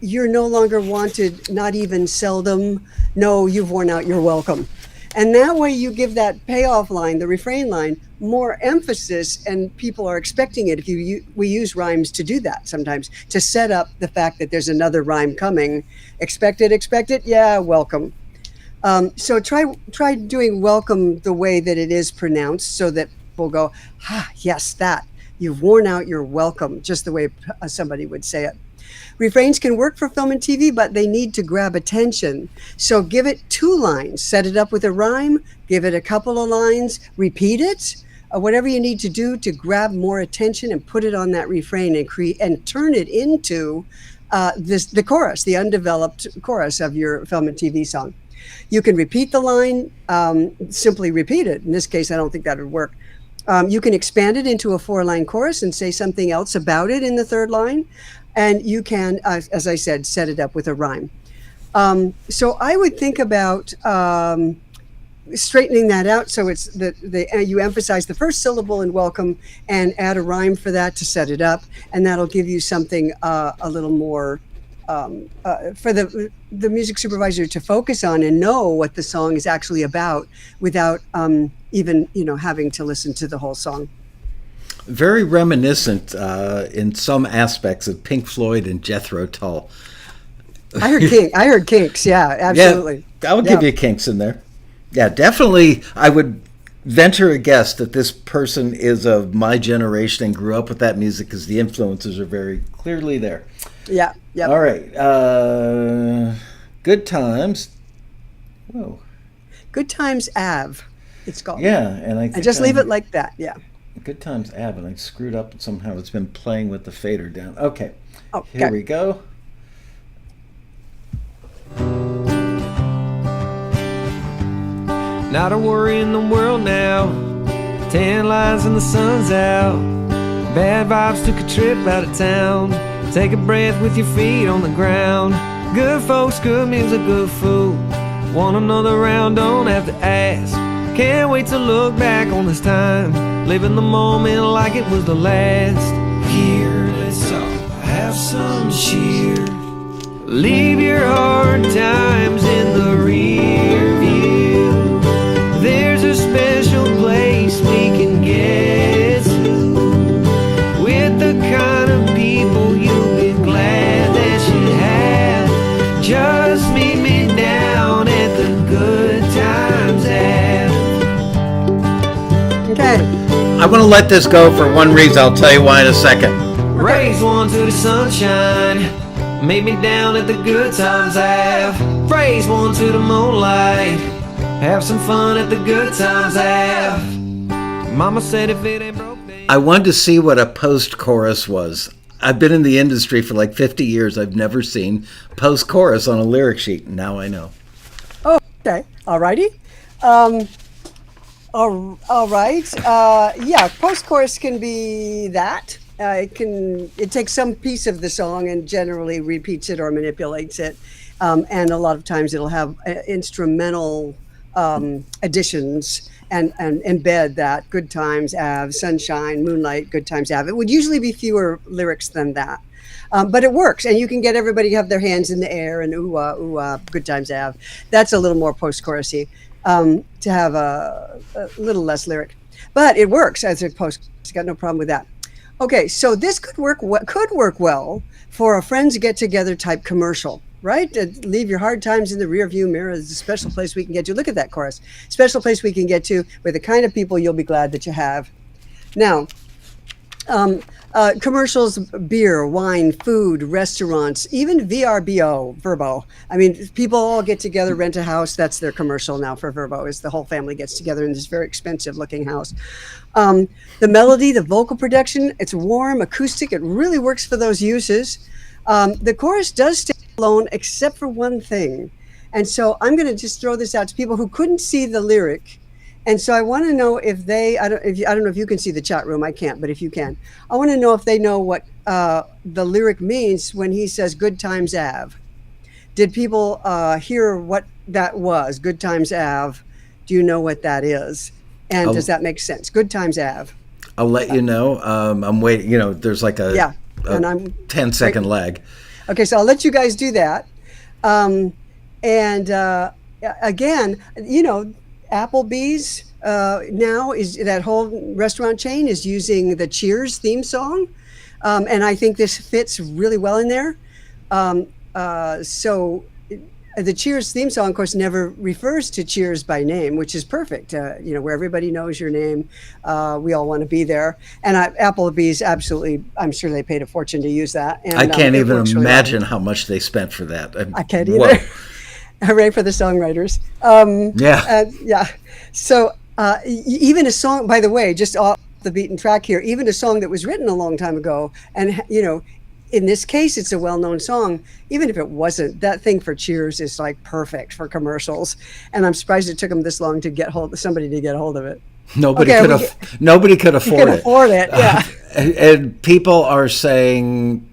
you're no longer wanted, not even seldom. No, you've worn out your welcome. And that way you give that payoff line, the refrain line, more emphasis, and people are expecting it. We use rhymes to do that sometimes, to set up the fact that there's another rhyme coming. Expect it, yeah, welcome. So try doing welcome the way that it is pronounced so that people go, yes, that. You've worn out your welcome, just the way somebody would say it. Refrains can work for film and TV, but they need to grab attention. So give it 2 lines, set it up with a rhyme, give it a couple of lines, repeat it, whatever you need to do to grab more attention and put it on that refrain and turn it into the chorus, the undeveloped chorus of your film and TV song. You can repeat the line, simply repeat it. In this case, I don't think that would work. You can expand it into a 4-line chorus and say something else about it in the 3rd line. And you can, as I said, set it up with a rhyme. So I would think about straightening that out so it's you emphasize the first syllable in welcome and add a rhyme for that to set it up, and that'll give you something a little more for the music supervisor to focus on and know what the song is actually about without even having to listen to the whole song. Very reminiscent in some aspects of Pink Floyd and Jethro Tull. I heard Kinks. Yeah, absolutely. Yeah, I would give you Kinks in there. Yeah, definitely. I would venture a guess that this person is of my generation and grew up with that music because the influences are very clearly there. Yeah. Yeah. All right. Good Times. Whoa. Good Times Ave. It's called. Yeah, and just leave it like that. Yeah. Good Times Ave, and I screwed up and somehow it's been playing with the fader down. Okay. Okay. Here we go. Not a worry in the world now. 10 lines and the sun's out. Bad vibes took a trip out of town. Take a breath with your feet on the ground. Good folks, good music, good food. Want another round, don't have to ask. Can't wait to look back on this time. Living the moment like it was the last. Here, let's all have some cheer. Leave your hard times in the rear view. There's a special place we can get to, with the kind of people you'll be glad that you have. Just meet me down at the Good Times Ave. Okay. I want to let this go for one reason. I'll tell you why in a second. Raise one to the sunshine. Meet me down at the Good Times Ave. Raise one to the moonlight. Have some fun at the Good Times Ave. Mama said if it ain't broke, then... I wanted to see what a post-chorus was. I've been in the industry for like 50 years. I've never seen post-chorus on a lyric sheet. Now I know. Oh, okay. All righty. All right. Yeah, post-chorus can be that. It takes some piece of the song and generally repeats it or manipulates it. And a lot of times it'll have instrumental additions and embed that Good Times Ave, Sunshine, Moonlight, Good Times Ave. It would usually be fewer lyrics than that. But it works, and you can get everybody to have their hands in the air and ooh, ooh, Good Times Ave. That's a little more post-chorusy, to have a little less lyric. But it works as a post. Got no problem with that. Okay, so this could work well for a friends get-together type commercial, right? Leave your hard times in the rearview mirror. There's a special place we can get to. Look at that chorus. Special place we can get to with the kind of people you'll be glad that you have. Now, commercials, beer, wine, food, restaurants, even VRBO, Verbo. I mean, people all get together, rent a house. That's their commercial now for Verbo, is the whole family gets together in this very expensive looking house. The melody, the vocal production, it's warm, acoustic. It really works for those uses. The chorus does stand alone except for one thing. And so I'm going to just throw this out to people who couldn't see the lyric. And so I want to know if they, I don't know if you can see the chat room. I can't, but if you can, I want to know if they know what the lyric means when he says Good Times Ave. Did people hear what that was? Good Times Ave. Do you know what that is? And does that make sense? Good Times Ave. I'll let you know. I'm waiting. You know, there's like a and I'm 10-second lag. Okay, so I'll let you guys do that. Again, you know, Applebee's now is that whole restaurant chain is using the Cheers theme song, and I think this fits really well in there. So the Cheers theme song, of course, never refers to Cheers by name, which is perfect. You know, where everybody knows your name, we all want to be there. And Applebee's, absolutely, I'm sure they paid a fortune to use that. And, I can't even imagine how much they spent for that. I can't either. Hooray for the songwriters. Yeah. So even a song, by the way, just off the beaten track here, even a song that was written a long time ago, and, you know, in this case, it's a well-known song. Even if it wasn't, that thing for Cheers is like perfect for commercials. And I'm surprised it took them this long to get somebody to get hold of it. Nobody Okay, nobody could you afford can it. afford it. Yeah. And people are saying,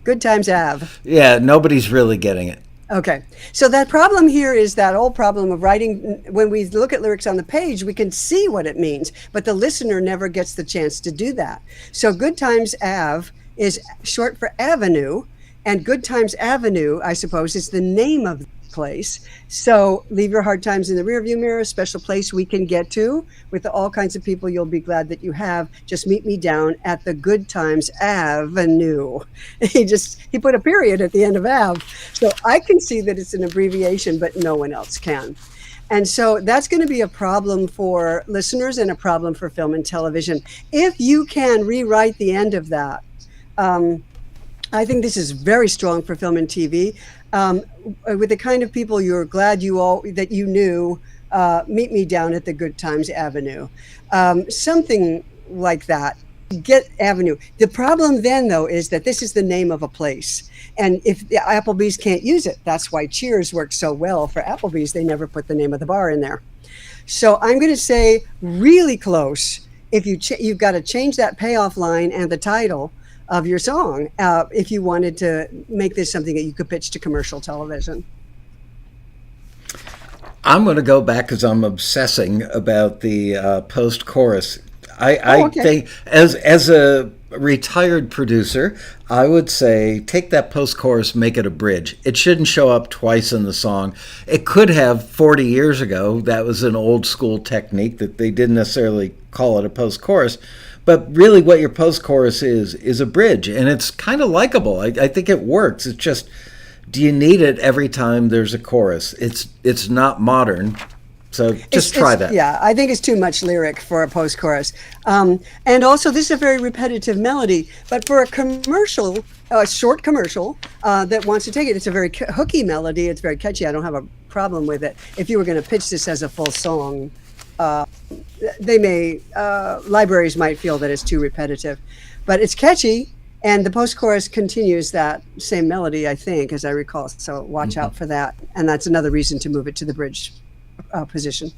Good Times Ave. yeah, nobody's really getting it. Okay. So that problem here is that old problem of writing. When we look at lyrics on the page, we can see what it means, but the listener never gets the chance to do that. So Good Times Ave is short for avenue, and Good Times Avenue, I suppose, is the name of the place. So leave your hard times in the rearview mirror, a special place we can get to with all kinds of people you'll be glad that you have. Just meet me down at the Good Times Avenue. He put a period at the end of Ave. So I can see that it's an abbreviation, but no one else can. And so that's going to be a problem for listeners and a problem for film and television. If you can rewrite the end of that, I think this is very strong for film and TV. With the kind of people you're glad that you knew, meet me down at the Good Times Avenue. Something like that. Get Avenue. The problem then, though, is that this is the name of a place. And if the Applebee's can't use it, that's why Cheers works so well for Applebee's. They never put the name of the bar in there. So I'm going to say really close. If you've got to change that payoff line and the title of your song if you wanted to make this something that you could pitch to commercial television. I'm going to go back because I'm obsessing about the post-chorus. I think as a retired producer, I would say take that post-chorus, make it a bridge. It shouldn't show up twice in the song. It could have 40 years ago. That was an old school technique that they didn't necessarily call it a post-chorus. But really what your post-chorus is a bridge, and it's kind of likable. I think it works. It's just, do you need it every time there's a chorus? It's not modern, so just try that. Yeah, I think it's too much lyric for a post-chorus. And also, this is a very repetitive melody, but for a commercial, a short commercial that wants to take it, it's a very hooky melody. It's very catchy. I don't have a problem with it. If you were going to pitch this as a full song, libraries might feel that it's too repetitive, but it's catchy, and the post-chorus continues that same melody, I think, as I recall. So watch out for that, and that's another reason to move it to the bridge position.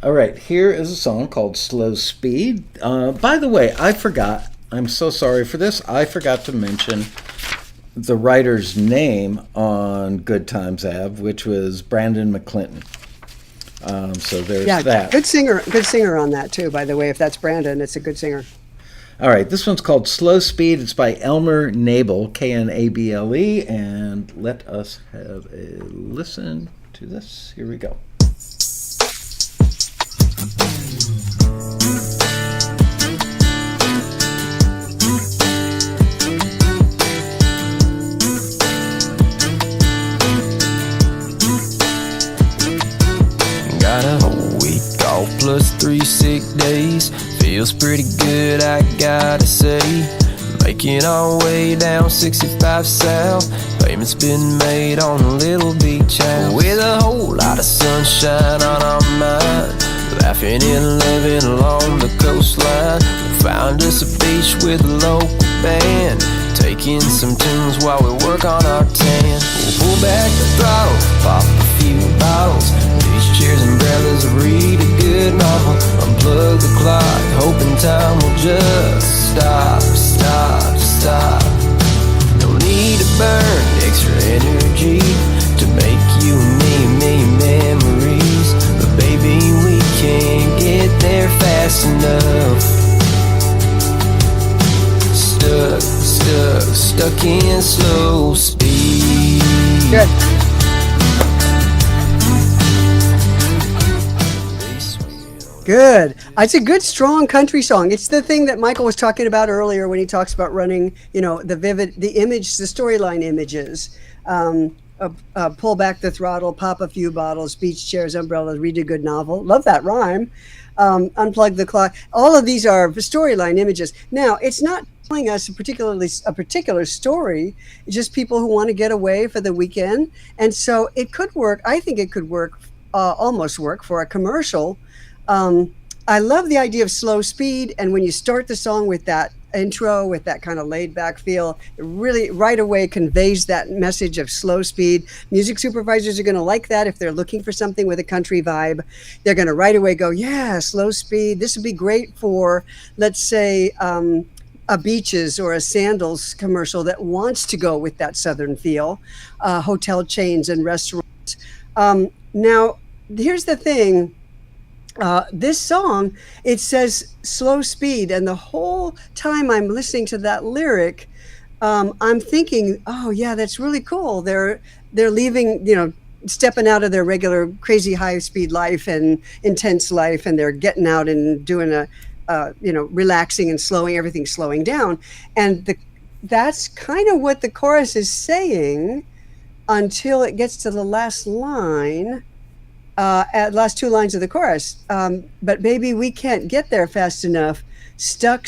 All right, here is a song called Slow Speed. By the way, I forgot, I'm so sorry for this, I forgot to mention the writer's name on Good Times Ave, which was Brandon McClinton. So there's that. Good singer on that too, by the way. If that's Brandon, it's a good singer. All right, this one's called Slow Speed. It's by Elmer Knable, Knable, and let us have a listen to this. Here we go. Got a whole week off plus 3 sick days. Feels pretty good, I gotta say. Making our way down 65 South. Payments been made on a little beach house with a whole lot of sunshine on our mind. Laughing and loving along the coastline. We found us a beach with a local band, taking some tunes while we work on our tan. We'll pull back the throttle, pop a few bottles, beach chairs, umbrellas, read a good novel, unplug the clock, hoping time will just stop. No need to burn extra energy to make you and me memories, but baby we can't get there fast enough. Stuck in slow speed. Good. Good. It's a good, strong country song. It's the thing that Michael was talking about earlier when he talks about running, the image, the storyline images. Pull back the throttle, pop a few bottles, beach chairs, umbrellas, read a good novel. Love that rhyme. Unplug the clock. All of these are storyline images. Now, it's not telling us a particular story. It's just people who want to get away for the weekend. And so it could work. I think it could work, almost work for a commercial. I love the idea of slow speed, and when you start the song with that intro with that kind of laid back feel. It really right away conveys that message of slow speed. Music supervisors are going to like that if they're looking for something with a country vibe. They're going to right away go, yeah, slow speed. This would be great for, let's say, a Beaches or a Sandals commercial that wants to go with that Southern feel, hotel chains and restaurants. Now, here's the thing. This song, it says slow speed, and the whole time I'm listening to that lyric, I'm thinking, oh yeah, that's really cool. They're leaving, stepping out of their regular crazy high speed life and intense life, and they're getting out and doing relaxing and slowing down. And that's kind of what the chorus is saying until it gets to the last line. At last two lines of the chorus. But baby, we can't get there fast enough. Stuck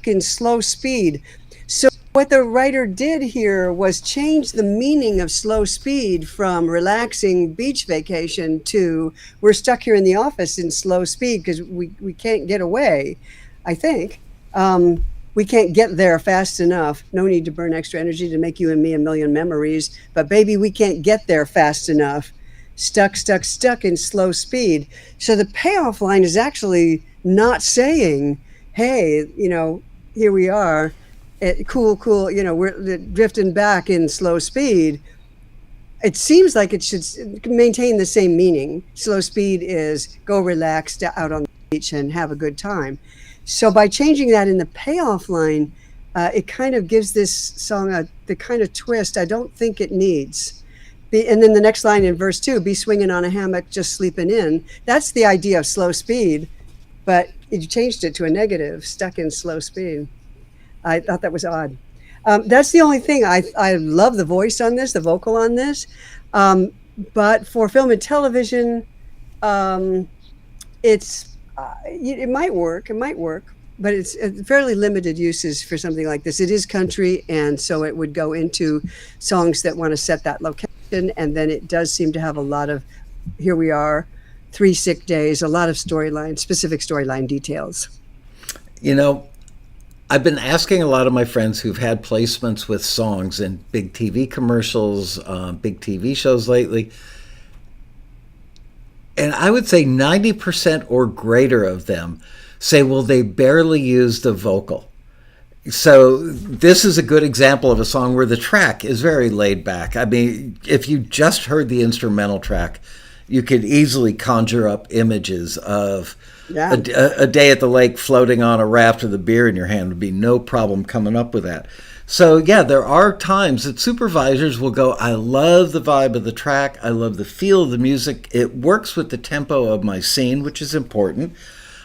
in slow speed. So what the writer did here was change the meaning of slow speed from relaxing beach vacation to we're stuck here in the office in slow speed because we can't get away, I think. We can't get there fast enough. No need to burn extra energy to make you and me a million memories. But baby, we can't get there fast enough. Stuck in slow speed. So the payoff line is actually not saying, hey, here we are, cool, we're drifting back in slow speed. It seems like it should maintain the same meaning. Slow speed is go relax out on the beach and have a good time. So by changing that in the payoff line, it kind of gives this song the kind of twist I don't think it needs. And then the next line in verse 2, be swinging on a hammock, just sleeping in. That's the idea of slow speed, but you changed it to a negative, stuck in slow speed. I thought that was odd. That's the only thing. I love the voice on this, the vocal on this. But for film and television, it might work, but it's fairly limited uses for something like this. It is country, and so it would go into songs that want to set that location. And then it does seem to have a lot of, here we are, 3 sick days, a lot of specific storyline details. I've been asking a lot of my friends who've had placements with songs in big TV commercials, big TV shows lately. And I would say 90% or greater of them say, well, they barely use the vocal. So this is a good example of a song where the track is very laid back. I mean, if you just heard the instrumental track, you could easily conjure up images of a day at the lake floating on a raft with a beer in your hand. Would be no problem coming up with that. So yeah, there are times that supervisors will go, I love the vibe of the track. I love the feel of the music. It works with the tempo of my scene, which is important.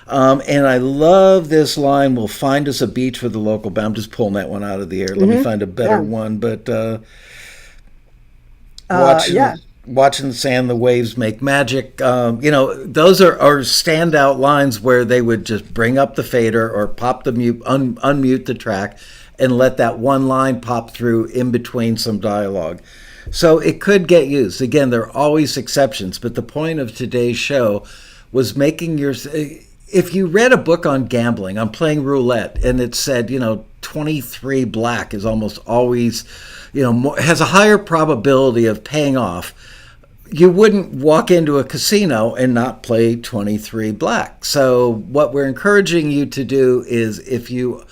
And I love this line, we'll find us a beach with a local band. I'm just pulling that one out of the air. Let me find a better one. But watching the sand, the waves make magic. Those are standout lines where they would just bring up the fader or pop the mute, unmute the track and let that one line pop through in between some dialogue. So it could get used. Again, there are always exceptions, but the point of today's show was making if you read a book on gambling, on playing roulette, and it said, 23 black is almost always, has a higher probability of paying off, you wouldn't walk into a casino and not play 23 black. So what we're encouraging you to do is, if you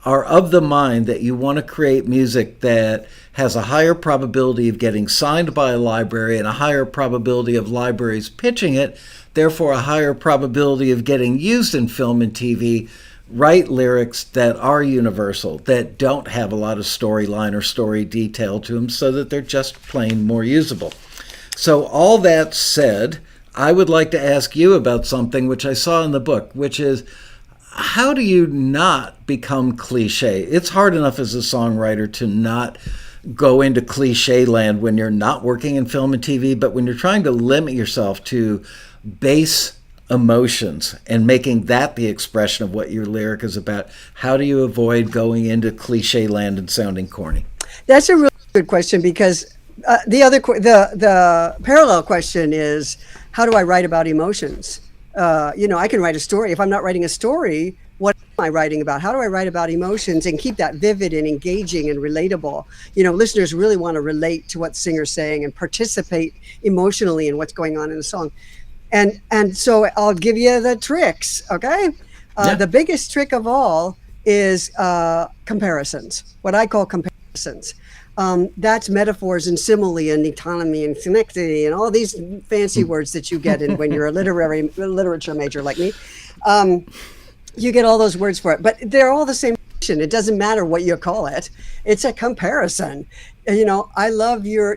are of the mind that you want to create music that has a higher probability of getting signed by a library and a higher probability of libraries pitching it, therefore a higher probability of getting used in film and TV, write lyrics that are universal, that don't have a lot of storyline or story detail to them, so that they're just plain more usable. So all that said, I would like to ask you about something which I saw in the book, which is, how do you not become cliche? It's hard enough as a songwriter to not go into cliche land when you're not working in film and TV, but when you're trying to limit yourself to base emotions and making that the expression of what your lyric is about, how do you avoid going into cliche land and sounding corny? That's a really good question, because the parallel question is, how do I write about emotions? I can write a story. If I'm not writing a story, what am I writing about? How do I write about emotions and keep that vivid and engaging and relatable? Listeners really want to relate to what the singer's saying and participate emotionally in what's going on in the song. And so I'll give you the tricks, okay? The biggest trick of all is comparisons, what I call comparisons. That's metaphors and simile and economy and synecdoche and all these fancy words that you get in when you're a literature major like me. You get all those words for it, but they're all the same. It doesn't matter what you call it. It's a comparison. I love your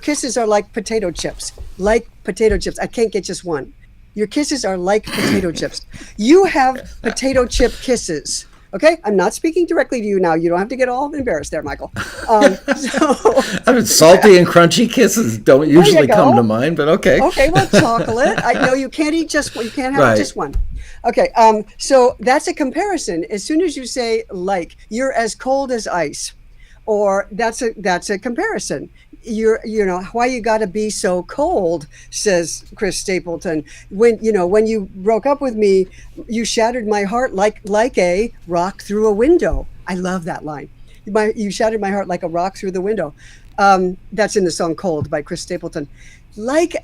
kisses are like potato chips. Like potato chips. I can't get just one. Your kisses are like potato chips. You have potato chip kisses. Okay, I'm not speaking directly to you now. You don't have to get all embarrassed there, Michael. Salty and crunchy kisses don't usually come to mind, but okay. Okay, well, chocolate. I know you can't eat just one. You can't have just one. Okay, so that's a comparison. As soon as you say like, you're as cold as ice, or that's a comparison. Why you got to be so cold, says Chris Stapleton. When you broke up with me, you shattered my heart like a rock through a window. I love that line. You shattered my heart like a rock through the window. That's in the song Cold by Chris Stapleton. You're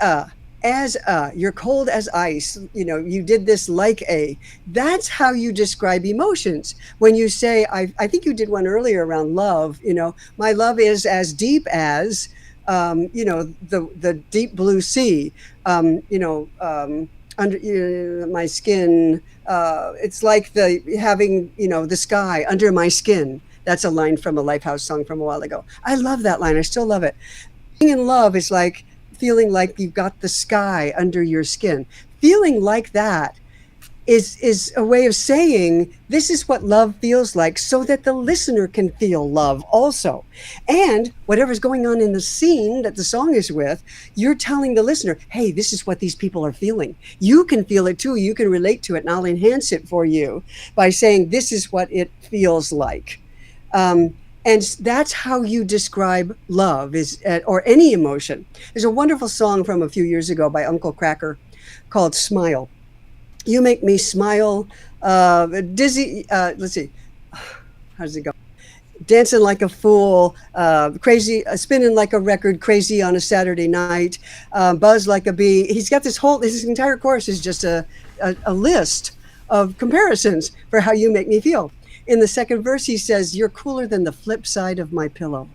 cold as ice. You did this like a. That's how you describe emotions. When you say, I think you did one earlier around love. My love is as deep as, the deep blue sea. Under my skin. It's like having the sky under my skin. That's a line from a Lifehouse song from a while ago. I love that line. I still love it. Being in love is like feeling like you've got the sky under your skin. Feeling like that is a way of saying this is what love feels like, so that the listener can feel love also. And whatever's going on in the scene that the song is with, you're telling the listener, hey, this is what these people are feeling. You can feel it too. You can relate to it, and I'll enhance it for you by saying this is what it feels like. And that's how you describe love, or any emotion. There's a wonderful song from a few years ago by Uncle Kracker called Smile. You make me smile, dizzy, let's see, how does it go? Dancing like a fool, crazy, spinning like a record, crazy on a Saturday night, buzz like a bee. He's got his entire chorus is just a list of comparisons for how you make me feel. In the second verse, he says, you're cooler than the flip side of my pillow.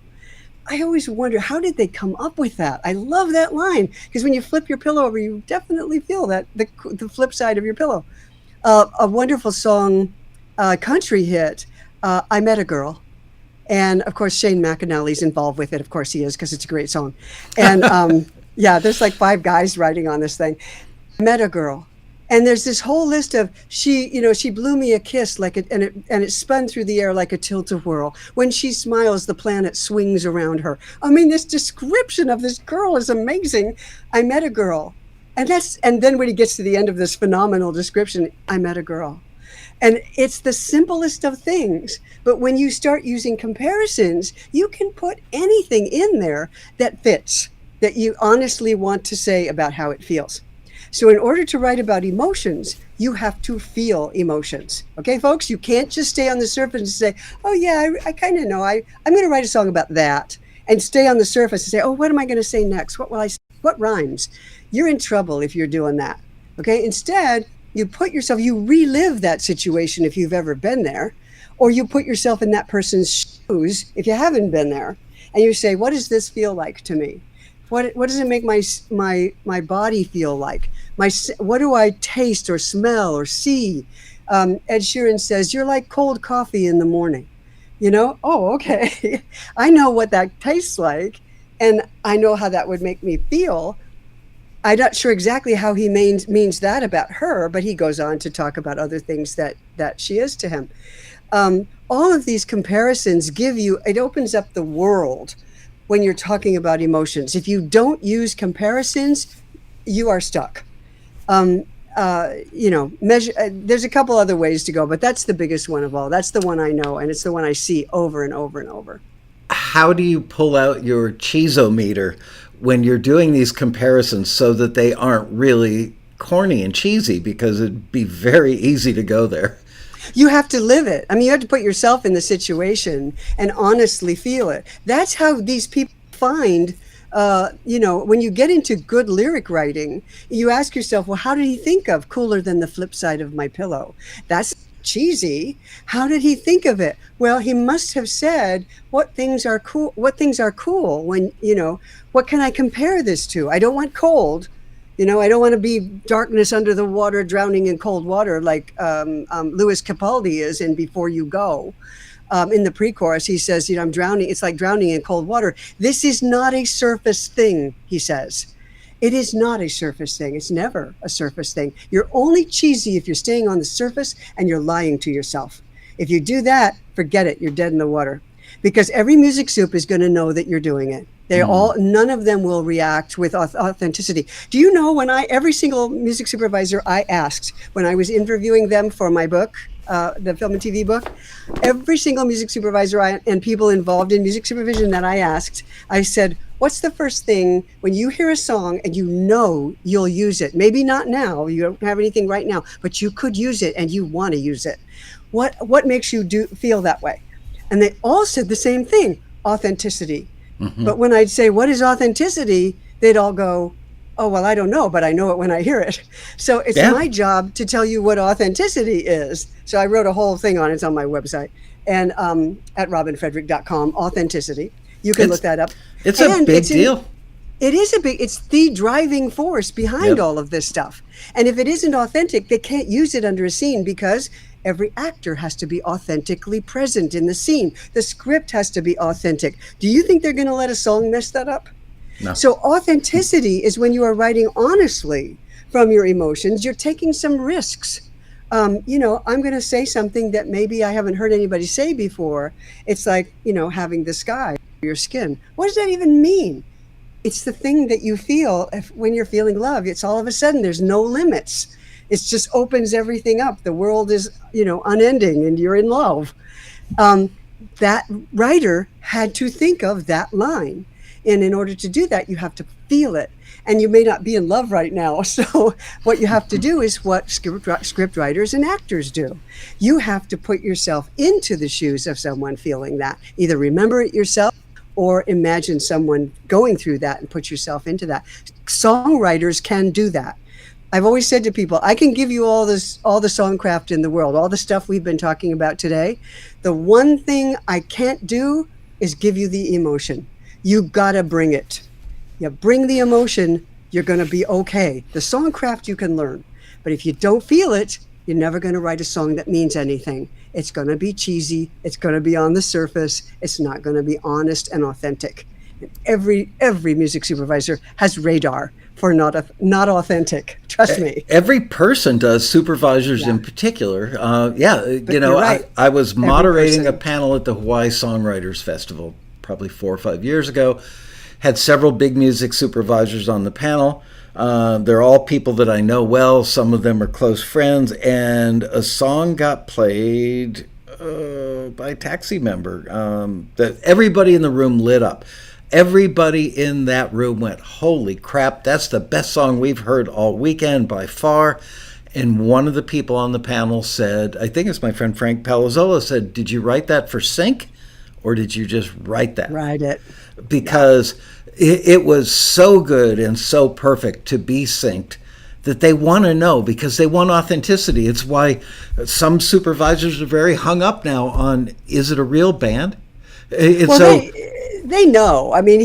I always wonder, how did they come up with that? I love that line, because when you flip your pillow over, you definitely feel that, the flip side of your pillow. A wonderful song, country hit, I Met a Girl. And of course, Shane McAnally's involved with it. Of course he is, because it's a great song. And there's like 5 guys writing on this thing. I Met a Girl. And there's this whole list of she blew me a kiss and it spun through the air like a tilt-a-whirl. When she smiles, the planet swings around her. I mean, this description of this girl is amazing. I met a girl, and then when he gets to the end of this phenomenal description, I met a girl, and it's the simplest of things. But when you start using comparisons, you can put anything in there that fits, that you honestly want to say about how it feels. So in order to write about emotions, you have to feel emotions. Okay, folks, you can't just stay on the surface and say, oh yeah, I kind of know. I'm going to write a song about that, and stay on the surface and say, oh, what am I going to say next? What will I say? What rhymes? You're in trouble if you're doing that. Okay, instead, you relive that situation if you've ever been there, or you put yourself in that person's shoes if you haven't been there, and you say, what does this feel like to me? What does it make my body feel like? What do I taste or smell or see? Ed Sheeran says, you're like cold coffee in the morning. Oh, okay. I know what that tastes like, and I know how that would make me feel. I'm not sure exactly how he means that about her, but he goes on to talk about other things that she is to him. All of these comparisons it opens up the world when you're talking about emotions. If you don't use comparisons, you are stuck. There's a couple other ways to go, but that's the biggest one of all. That's the one I know, and it's the one I see over and over and over. How do you pull out your cheesometer when you're doing these comparisons so that they aren't really corny and cheesy? Because it'd be very easy to go there. You have to live it. I mean, you have to put yourself in the situation and honestly feel it. That's how these people find, when you get into good lyric writing, you ask yourself, well, how did he think of cooler than the flip side of my pillow? That's cheesy. How did he think of it? Well, he must have said, what things are cool when, what can I compare this to? I don't want cold. I don't want to be darkness under the water, drowning in cold water, like Louis Capaldi is in Before You Go. In the pre-chorus, he says, I'm drowning. It's like drowning in cold water. This is not a surface thing, he says. It is not a surface thing. It's never a surface thing. You're only cheesy if you're staying on the surface and you're lying to yourself. If you do that, forget it. You're dead in the water. Because every music soup is going to know that you're doing it. None of them will react with authenticity. Do you know every single music supervisor I asked when I was interviewing them for my book, the film and TV book, every single music supervisor and people involved in music supervision that I asked, I said, what's the first thing when you hear a song and you'll use it? Maybe not now, you don't have anything right now, but you could use it and you want to use it. What makes you feel that way? And they all said the same thing, authenticity. Mm-hmm. But when I'd say, what is authenticity? They'd all go, oh, well, I don't know, but I know it when I hear it. So it's my job to tell you what authenticity is. So I wrote a whole thing on it. It's on my website and at robinfrederick.com, authenticity. You can look that up. It's a big deal. It's the driving force behind all of this stuff. And if it isn't authentic, they can't use it under a scene because every actor has to be authentically present in the scene. The script has to be authentic. Do you think they're going to let a song mess that up? No. So authenticity is when you are writing honestly from your emotions. You're taking some risks. I'm going to say something that maybe I haven't heard anybody say before. It's like, having the sky, your skin. What does that even mean? It's the thing that you feel when you're feeling love. It's all of a sudden, there's no limits. It just opens everything up. The world is, unending and you're in love. That writer had to think of that line. And in order to do that, you have to feel it. And you may not be in love right now. So what you have to do is what script writers and actors do. You have to put yourself into the shoes of someone feeling that. Either remember it yourself or imagine someone going through that and put yourself into that. Songwriters can do that. I've always said to people, I can give you all the songcraft in the world, all the stuff we've been talking about today. The one thing I can't do is give you the emotion. You gotta bring it. You bring the emotion, you're gonna be okay. The songcraft you can learn, but if you don't feel it, you're never gonna write a song that means anything. It's gonna be cheesy, it's gonna be on the surface, it's not gonna be honest and authentic. Every music supervisor has radar for not authentic. Trust me. Every person does, supervisors in particular. Right. I was moderating a panel at the Hawaii Songwriters Festival probably 4 or 5 years ago. Had several big music supervisors on the panel. They're all people that I know well. Some of them are close friends. And a song got played by a taxi member that everybody in the room lit up. Everybody in that room went, holy crap, that's the best song we've heard all weekend by far. And one of the people on the panel said, I think it's my friend Frank Palazzola, said, did you write that for sync or did you just write that? Write it. Because it was so good and so perfect to be synced that they want to know, because they want authenticity. It's why some supervisors are very hung up now on, is it a real band? They know. I mean,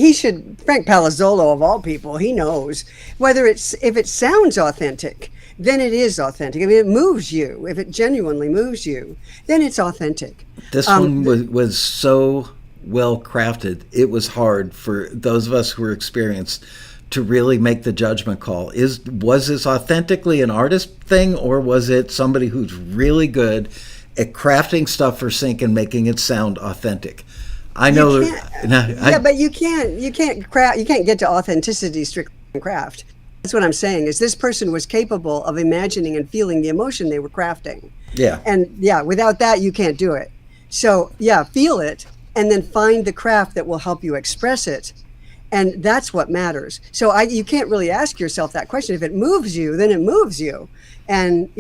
Frank Palazzolo of all people, he knows if it sounds authentic, then it is authentic. I mean, it moves you. If it genuinely moves you, then it's authentic. This one was so well crafted. It was hard for those of us who were experienced to really make the judgment call. Was this authentically an artist thing, or was it somebody who's really good at crafting stuff for sync and making it sound authentic? I know. But you can't get to authenticity strictly in craft. That's what I'm saying, is this person was capable of imagining and feeling the emotion they were crafting. Yeah. And without that, you can't do it. So feel it and then find the craft that will help you express it. And that's what matters. So you can't really ask yourself that question. If it moves you, then it moves you. And,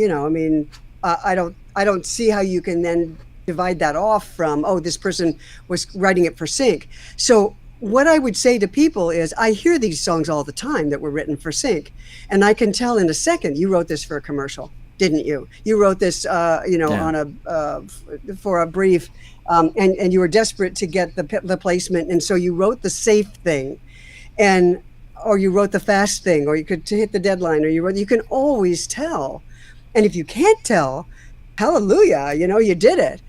I I don't see how you can then divide that off from, oh, this person was writing it for sync. So what I would say to people is, I hear these songs all the time that were written for sync, and I can tell in a second, you wrote this for a commercial, didn't you? You wrote this, on for a brief, and you were desperate to get the placement, and so you wrote the safe thing, or you wrote the fast thing, or you could hit the deadline, or you can always tell. And if you can't tell, hallelujah, you did it.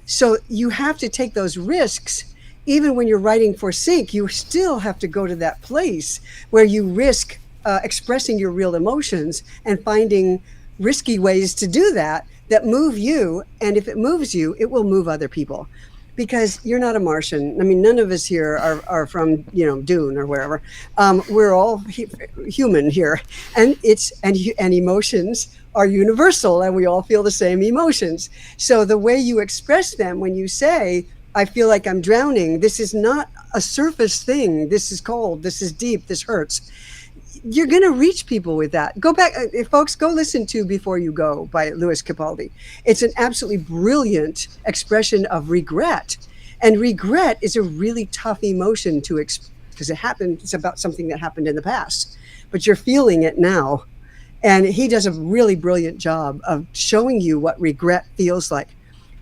So you have to take those risks. Even when you're writing for sync, you still have to go to that place where you risk expressing your real emotions and finding risky ways to do that move you. And if it moves you, it will move other people. Because you're not a Martian. I mean, none of us here are from, Dune or wherever. We're all human here, and emotions are universal, and we all feel the same emotions. So the way you express them, when you say, "I feel like I'm drowning," this is not a surface thing. This is cold. This is deep. This hurts. You're going to reach people with that. Go back, folks, go listen to Before You Go by Louis Capaldi. It's an absolutely brilliant expression of regret. And regret is a really tough emotion to express because it's about something that happened in the past, but you're feeling it now. And he does a really brilliant job of showing you what regret feels like.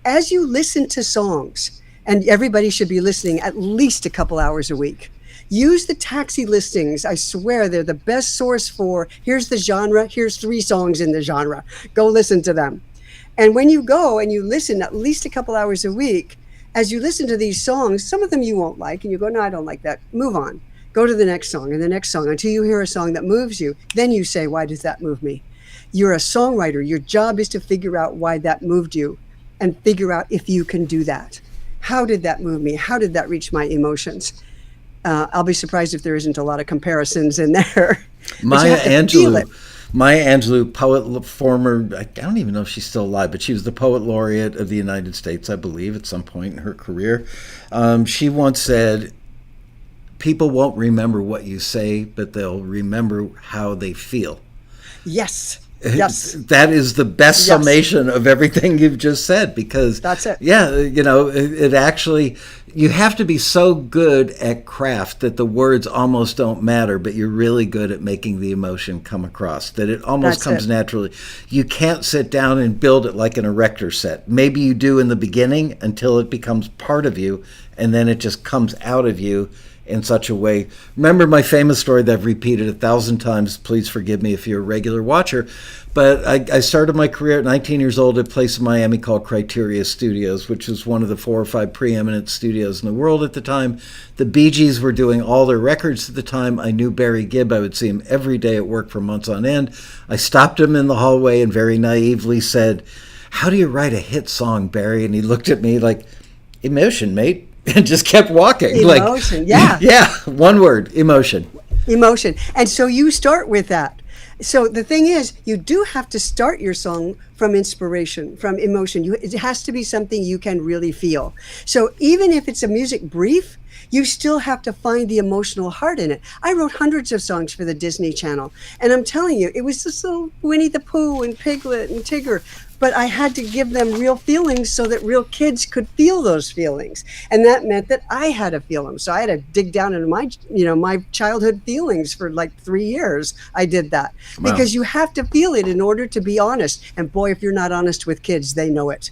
As you listen to songs, and everybody should be listening at least a couple hours a week, use the Taxi listings. I swear they're the best source for, here's the genre, here's 3 songs in the genre. Go listen to them. And when you go and you listen at least a couple hours a week, as you listen to these songs, some of them you won't like, and you go, no, I don't like that. Move on. Go to the next song and the next song until you hear a song that moves you. Then you say, why does that move me? You're a songwriter. Your job is to figure out why that moved you and figure out if you can do that. How did that move me? How did that reach my emotions? I'll be surprised if there isn't a lot of comparisons in there. Maya Angelou, poet, former, I don't even know if she's still alive, but she was the poet laureate of the United States, I believe, at some point in her career. She once said, people won't remember what you say, but they'll remember how they feel. Yes. Yes. That is the best summation of everything you've just said, because that's it. Yeah, it actually, you have to be so good at craft that the words almost don't matter, but you're really good at making the emotion come across, that it almost comes naturally. You can't sit down and build it like an erector set. Maybe you do in the beginning until it becomes part of you, and then it just comes out of you in such a way. Remember my famous story that I've repeated 1,000 times, please forgive me if you're a regular watcher, but I started my career at 19 years old at a place in Miami called Criteria Studios, which was one of the 4 or 5 preeminent studios in the world at the time. The Bee Gees were doing all their records at the time. I knew Barry Gibb. I would see him every day at work for months on end. I stopped him in the hallway and very naively said, how do you write a hit song, Barry? And he looked at me like, emotion, mate. And just kept walking. Emotion, Yeah, one word, emotion. Emotion. And so you start with that. So the thing is, you do have to start your song from inspiration, from emotion. It has to be something you can really feel. So even if it's a music brief, you still have to find the emotional heart in it. I wrote hundreds of songs for the Disney Channel. And I'm telling you, it was just little Winnie the Pooh and Piglet and Tigger. But I had to give them real feelings so that real kids could feel those feelings. And that meant that I had to feel them. So I had to dig down into my childhood feelings for like 3 years. I did that. Wow. Because you have to feel it in order to be honest. And boy, if you're not honest with kids, they know it.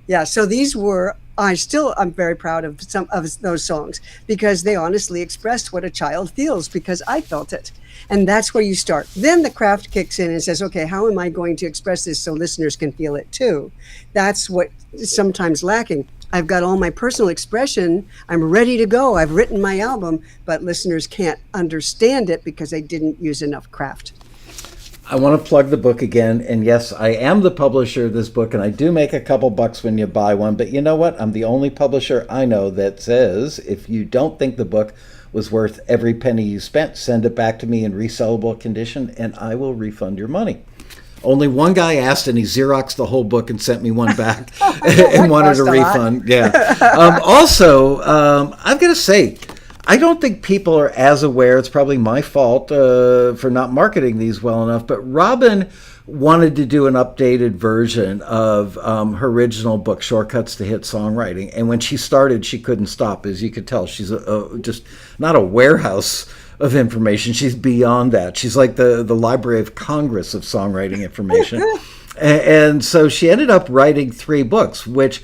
Yeah, so these were, I'm very proud of some of those songs because they honestly expressed what a child feels because I felt it. And that's where you start. Then the craft kicks in and says, okay, how am I going to express this so listeners can feel it too? That's what is sometimes lacking. I've got all my personal expression. I'm ready to go. I've written my album, but listeners can't understand it because I didn't use enough craft. I want to plug the book again. And yes, I am the publisher of this book, and I do make a couple bucks when you buy one. But you know what? I'm the only publisher I know that says if you don't think the book was worth every penny you spent, send it back to me in resellable condition, and I will refund your money. Only one guy asked, and he Xeroxed the whole book and sent me one back and wanted a refund. Yeah. I've got to say, I don't think people are as aware. It's probably my fault for not marketing these well enough. But Robin wanted to do an updated version of her original book, Shortcuts to Hit Songwriting. And when she started, she couldn't stop. As you could tell, she's just not a warehouse of information. She's beyond that. She's like the Library of Congress of songwriting information. And so she ended up writing 3 books, which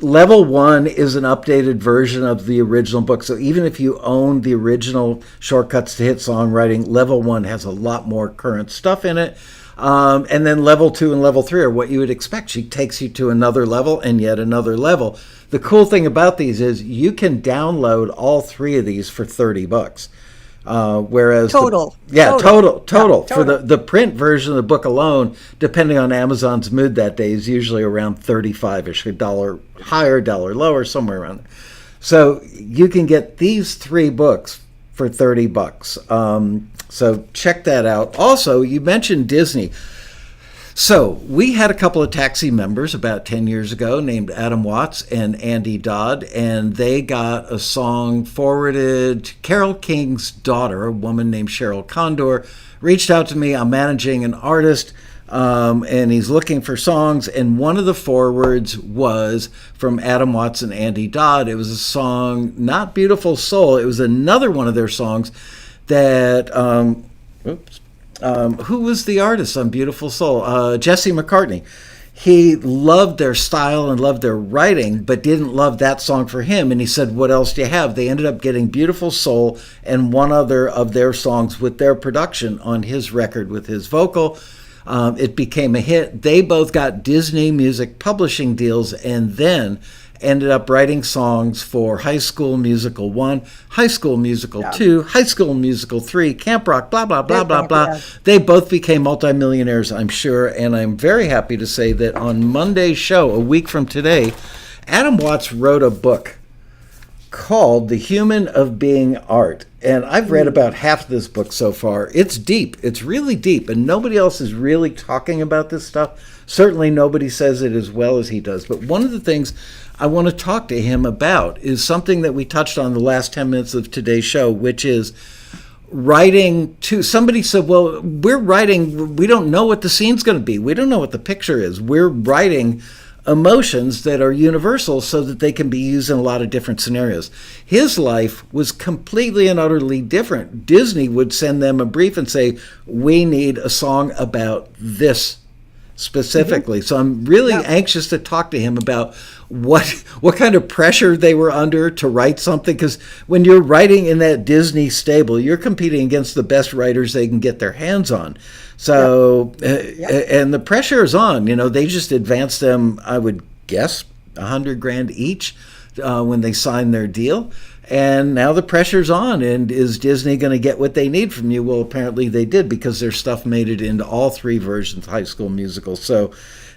level 1 is an updated version of the original book. So even if you own the original Shortcuts to Hit Songwriting, level 1 has a lot more current stuff in it. And then level 2 and level 3 are what you would expect. She takes you to another level and yet another level. The cool thing about these is you can download all 3 of these for $30. Whereas total. Total. For the print version of the book alone, depending on Amazon's mood that day, is usually around $35-ish, $1 higher, $1 lower, somewhere around there. So you can get these 3 books for $30. So check that out. Also, you mentioned Disney. So we had a couple of Taxi members about 10 years ago named Adam Watts and Andy Dodd, and they got a song forwarded. Carole King's daughter, a woman named Cheryl Condor, reached out to me. I'm managing an artist, and he's looking for songs, and one of the forwards was from Adam Watts and Andy Dodd. It was a song, not Beautiful Soul. It was another one of their songs that... who was the artist on Beautiful Soul? Jesse McCartney. He loved their style and loved their writing, but didn't love that song for him. And he said, what else do you have? They ended up getting Beautiful Soul and one other of their songs with their production on his record with his vocal. It became a hit. They both got Disney music publishing deals and then ended up writing songs for High School Musical 1, High School Musical 2, High School Musical 3, Camp Rock, blah, blah, blah, blah, blah. Yeah. They both became multimillionaires, I'm sure, and I'm very happy to say that on Monday's show, a week from today, Adam Watts wrote a book called The Human of Being Art. And I've read about half of this book so far. It's deep. It's really deep, and nobody else is really talking about this stuff. Certainly nobody says it as well as he does. But one of the things I want to talk to him about is something that we touched on the last 10 minutes of today's show, which is writing to... Somebody said, well, we're writing, we don't know what the scene's going to be. We don't know what the picture is. We're writing emotions that are universal so that they can be used in a lot of different scenarios. His life was completely and utterly different. Disney would send them a brief and say, we need a song about this specifically. Mm-hmm. So I'm really anxious to talk to him about what kind of pressure they were under to write something, because when you're writing in that Disney stable, you're competing against the best writers they can get their hands on. So, and the pressure is on. You know, they just advanced them, I would guess, $100,000 each when they signed their deal. And now the pressure's on. And is Disney going to get what they need from you? Well, apparently they did, because their stuff made it into all 3 versions of High School Musical. So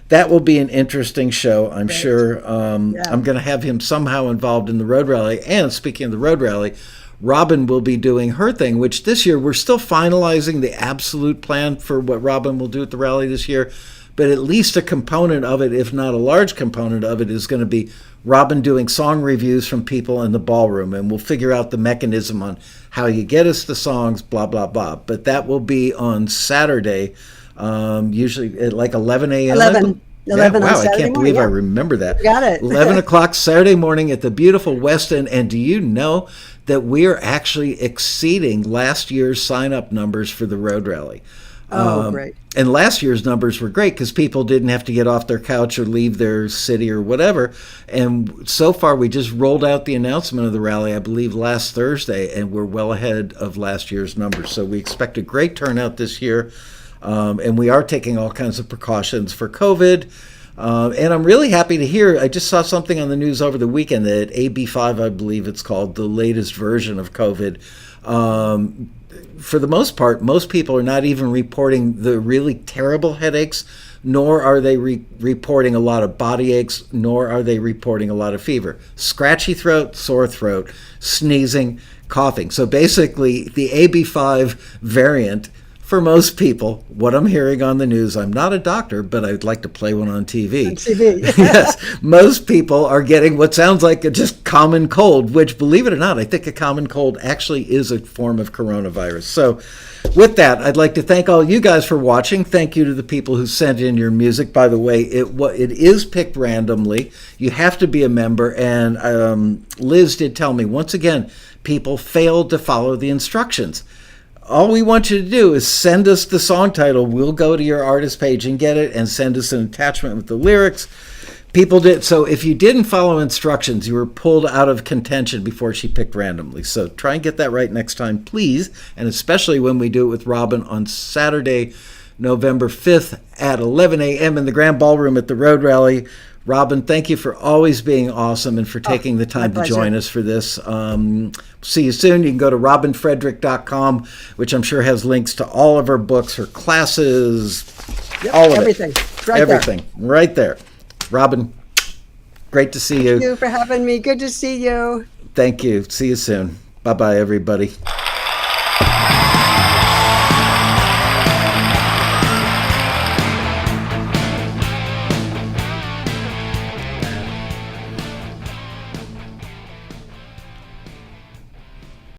that will be an interesting show, I'm sure. I'm going to have him somehow involved in the Road Rally. And speaking of the Road Rally, Robin will be doing her thing, which this year we're still finalizing the absolute plan for what Robin will do at the rally this year. But at least a component of it, if not a large component of it, is going to be Robin doing song reviews from people in the ballroom. And we'll figure out the mechanism on how you get us the songs, blah, blah, blah. But that will be on Saturday, usually at like 11 a.m. 11 wow, on Saturday I can't believe morning, I remember that. Got it. 11 o'clock Saturday morning at the beautiful West End. And do you know that we are actually exceeding last year's sign-up numbers for the Road Rally? Great. And last year's numbers were great because people didn't have to get off their couch or leave their city or whatever. And so far, we just rolled out the announcement of the rally, I believe, last Thursday, and we're well ahead of last year's numbers. So we expect a great turnout this year. And we are taking all kinds of precautions for COVID. And I'm really happy to hear, I just saw something on the news over the weekend that AB5, I believe it's called, the latest version of COVID, for the most part, most people are not even reporting the really terrible headaches, nor are they reporting a lot of body aches, nor are they reporting a lot of fever. Scratchy throat, sore throat, sneezing, coughing. So basically, the AB5 variant for most people, what I'm hearing on the news, I'm not a doctor, but I'd like to play one on TV. On TV. Yes, most people are getting what sounds like a just common cold, which, believe it or not, I think a common cold actually is a form of coronavirus. So with that, I'd like to thank all you guys for watching. Thank you to the people who sent in your music. By the way, it is picked randomly. You have to be a member, and Liz did tell me, once again, people failed to follow the instructions. All we want you to do is send us the song title. We'll go to your artist page and get it, and send us an attachment with the lyrics. People did. So if you didn't follow instructions, you were pulled out of contention before she picked randomly. So try and get that right next time, please. And especially when we do it with Robin on Saturday, November 5th at 11 a.m. in the Grand Ballroom at the Road Rally. Robin, thank you for always being awesome and for taking the time to join us for this. See you soon. You can go to robinfrederick.com, which I'm sure has links to all of her books, her classes, all of everything. it. Right everything. there. Right there. Robin, great to see you. Thank you for having me. Good to see you. Thank you. See you soon. Bye-bye, everybody.